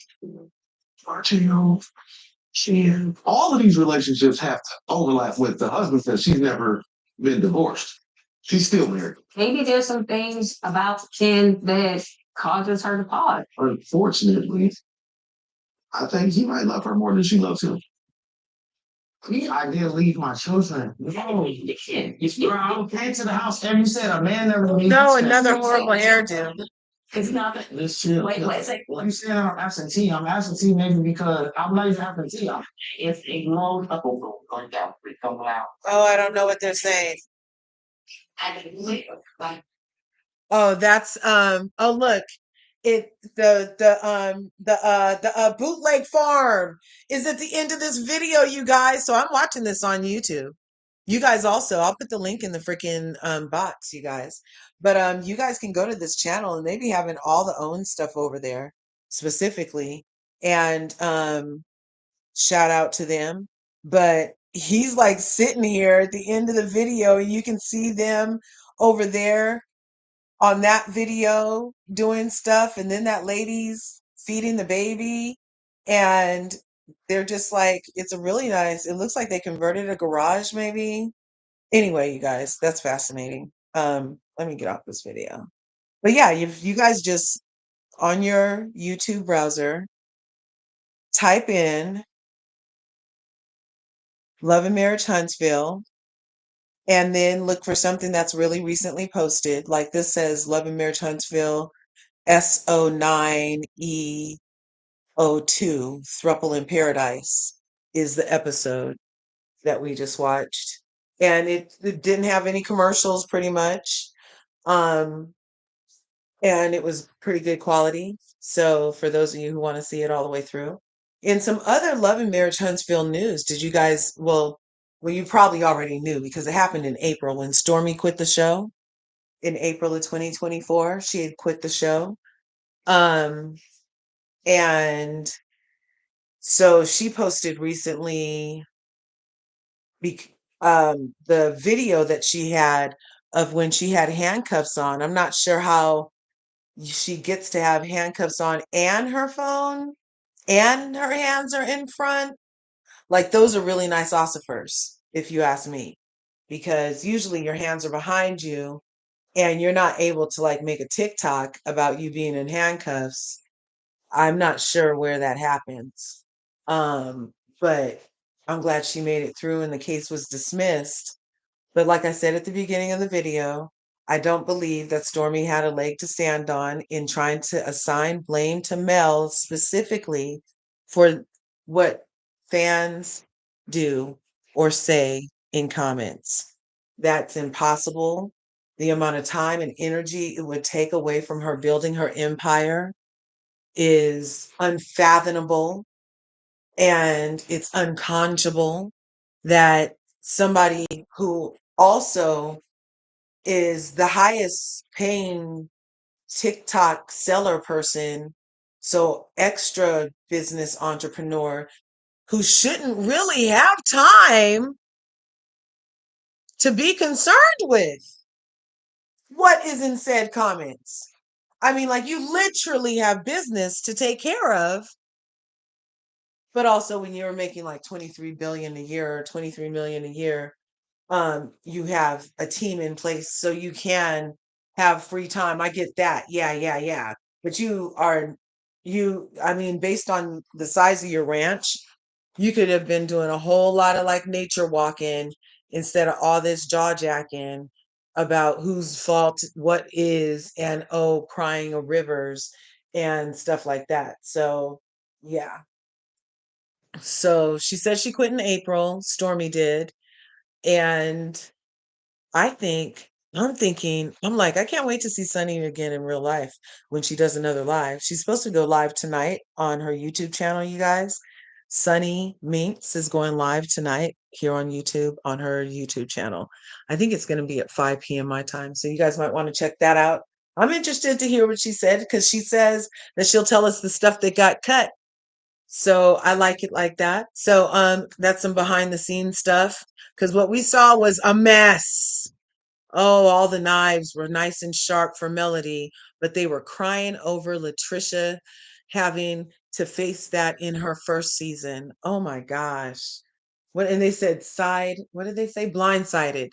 All of these relationships have to overlap with the husband because she's never been divorced. She's still married. Maybe there's some things about Ken that causes her to pause. Unfortunately, I think he might love her more than she loves him. I didn't leave my children. No, you came to the house and you said a man never leaves. No, another horrible hairdo. It's not. Let's chill. Wait a second. You saying I'm absentee? I'm absentee maybe because I'm not even absentee. It's a long couple going down. Oh, I don't know what they're saying. Oh, that's oh look. The bootleg farm is at the end of this video, you guys. So I'm watching this on YouTube. You guys also, I'll put the link in the freaking box, you guys. But you guys can go to this channel and they be having all the own stuff over there specifically. And shout out to them. But he's like sitting here at the end of the video, and you can see them over there on that video doing stuff, and then that lady's feeding the baby, and they're just like, it's a really nice, it looks like they converted a garage maybe. Anyway, you guys, that's fascinating. Let me get off this video. But yeah, you guys just on your YouTube browser type in Love and Marriage Huntsville, and then look for something that's really recently posted. Like this says Love and Marriage Huntsville SO9E02, Thruple in Paradise is the episode that we just watched. And it didn't have any commercials pretty much. And it was pretty good quality. So for those of you who want to see it all the way through. In some other Love and Marriage Huntsville news, did you guys, well, you probably already knew because it happened in April when Stormi quit the show. In April of 2024, she had quit the show. And so she posted recently the video that she had of when she had handcuffs on. I'm not sure how she gets to have handcuffs on and her phone and her hands are in front. Like those are really nice ossifers, if you ask me, because usually your hands are behind you and you're not able to like make a TikTok about you being in handcuffs. I'm not sure where that happens. But I'm glad she made it through and the case was dismissed. But like I said at the beginning of the video, I don't believe that Stormi had a leg to stand on in trying to assign blame to Mel specifically for what fans do or say in comments. That's impossible. The amount of time and energy it would take away from her building her empire is unfathomable, and it's unconscionable that somebody who also is the highest paying TikTok seller person, so extra business entrepreneur, who shouldn't really have time to be concerned with what is in said comments. I mean, like, you literally have business to take care of. But also when you're making like 23 billion a year or 23 million a year, you have a team in place so you can have free time. I get that. Yeah. But I mean, based on the size of your ranch, you could have been doing a whole lot of like nature walking instead of all this jaw jacking about whose fault what is, and crying of rivers and stuff like that. So yeah. So she said she quit in April. Stormi did. And I'm like, I can't wait to see Sunny again in real life when she does another live. She's supposed to go live tonight on her YouTube channel, you guys. Sunny Minx is going live tonight here on YouTube on her YouTube channel. I think it's going to be at 5 p.m. my time. So you guys might want to check that out. I'm interested to hear what she said because she says that she'll tell us the stuff that got cut. So I like it like that. So that's some behind the scenes stuff because what we saw was a mess. Oh, all the knives were nice and sharp for Melody, but they were crying over Latricia having to face that in her first season. Oh my gosh. And they said what did they say? Blindsided.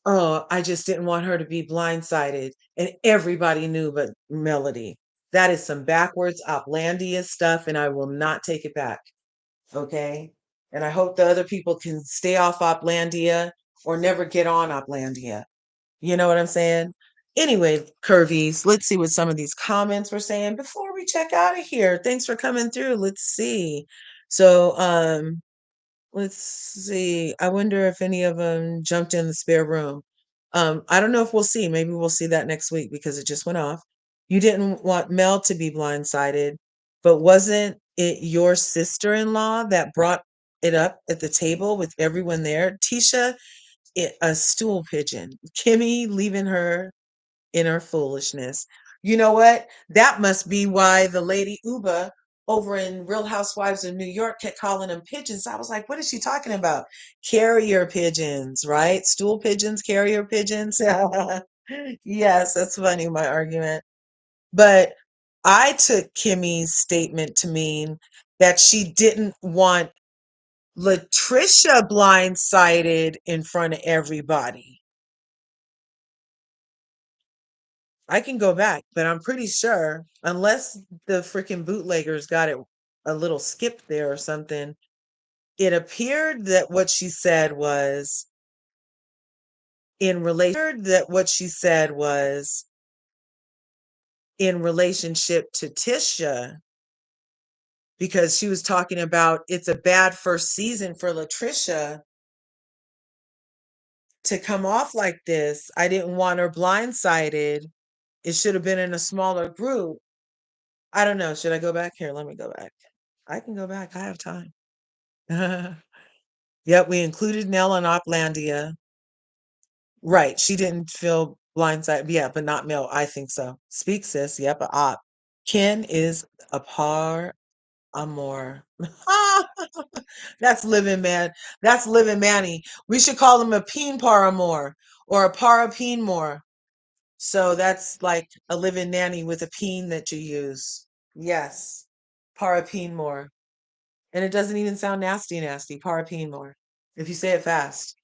Oh, I just didn't want her to be blindsided. And everybody knew but Melody. That is some backwards Oplandia stuff, and I will not take it back. Okay? And I hope the other people can stay off Oplandia or never get on Oplandia. You know what I'm saying? Anyway, Curvies, let's see what some of these comments were saying before we check out of here. Thanks for coming through. Let's see. So, let's see. I wonder if any of them jumped in the spare room. I don't know if we'll see. Maybe we'll see that next week because it just went off. You didn't want Mel to be blindsided, but wasn't it your sister-in-law that brought it up at the table with everyone there? Tisha, a stool pigeon. Kimmy leaving her in her foolishness. You know what? That must be why the lady Uba over in Real Housewives of New York kept calling them pigeons. I was like, what is she talking about? Carrier pigeons, right? Stool pigeons, carrier pigeons. Yes, that's funny, my argument. But I took Kimmy's statement to mean that she didn't want Latricia blindsided in front of everybody. I can go back, but I'm pretty sure, unless the freaking bootleggers got it a little skipped there or something, it appeared that what she said was in relationship to Tisha, because she was talking about it's a bad first season for Latricia to come off like this. I didn't want her blindsided. It should have been in a smaller group. I don't know. Should I go back here? Let me go back. I can go back. I have time. Yep, we included Nell and Oplandia. Right. She didn't feel blindsided. Yeah, but not Mel. I think so. Speak, sis. Yep, a op. Ken is a par amour. That's living man. That's living Manny. We should call him a peen par amour or a para peen more. So that's like a living nanny with a peen that you use. Yes. Para peen more. And it doesn't even sound nasty, nasty. Para peen more. If you say it fast.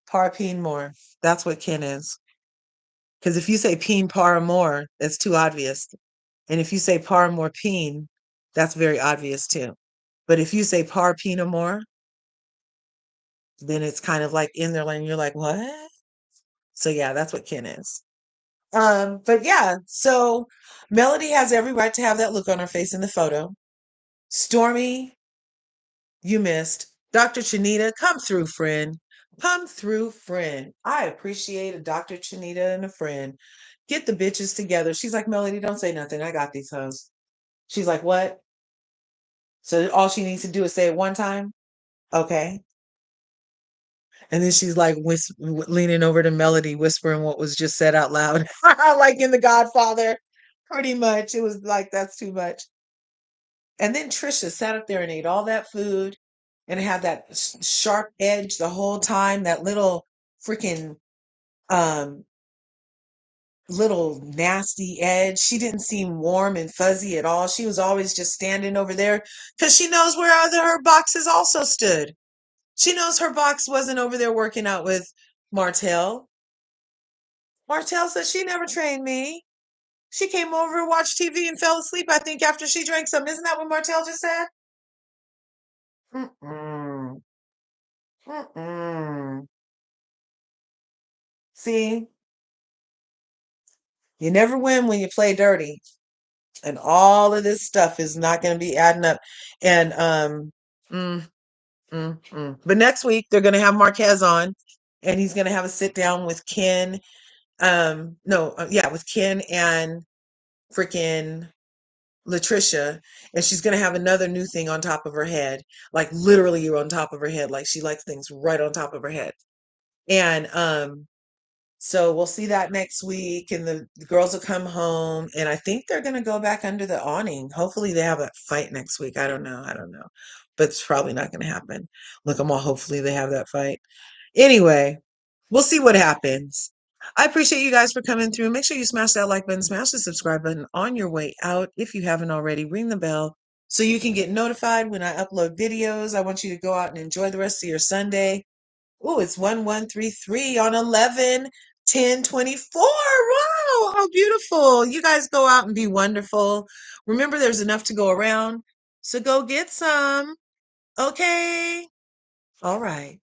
Para peen more. That's what Ken is. Because if you say peen para more, that's too obvious. And if you say par more peen, that's very obvious too. But if you say par peen more, then it's kind of like in their lane. You're like, what? So yeah, that's what Ken is. But yeah, so Melody has every right to have that look on her face in the photo. Stormi, you missed. Dr. Chanita, come through, friend. Come through, friend. I appreciate a Dr. Chanita and a friend. Get the bitches together. She's like, Melody, don't say nothing. I got these hoes. She's like, what? So all she needs to do is say it one time? Okay. And then she's like leaning over to Melody, whispering what was just said out loud, like in The Godfather. Pretty much. It was like, that's too much. And then Trcia sat up there and ate all that food and had that sharp edge the whole time, that little freaking um little nasty edge. She didn't seem warm and fuzzy at all. She was always just standing over there because she knows where her boxes also stood. She knows her box wasn't over there working out with Martell. Martell said she never trained me. She came over, watched TV, and fell asleep, I think, after she drank some. Isn't that what Martell just said? Mm-mm. Mm-mm. See, you never win when you play dirty. And all of this stuff is not going to be adding up. And but next week they're going to have Marquez on, and he's going to have a sit down with Ken. With Ken and freaking Latricia, and she's going to have another new thing on top of her head, like literally on top of her head, like she likes things right on top of her head. And so we'll see that next week, and the girls will come home, and I think they're going to go back under the awning. Hopefully they have that fight next week. I don't know, but it's probably not going to happen. Look, I'm all hopefully they have that fight. Anyway, we'll see what happens. I appreciate you guys for coming through. Make sure you smash that like button, smash the subscribe button on your way out. If you haven't already, ring the bell so you can get notified when I upload videos. I want you to go out and enjoy the rest of your Sunday. Oh, it's 1133 on 11/10/24. Wow, how beautiful. You guys go out and be wonderful. Remember, there's enough to go around, so go get some. Okay. All right.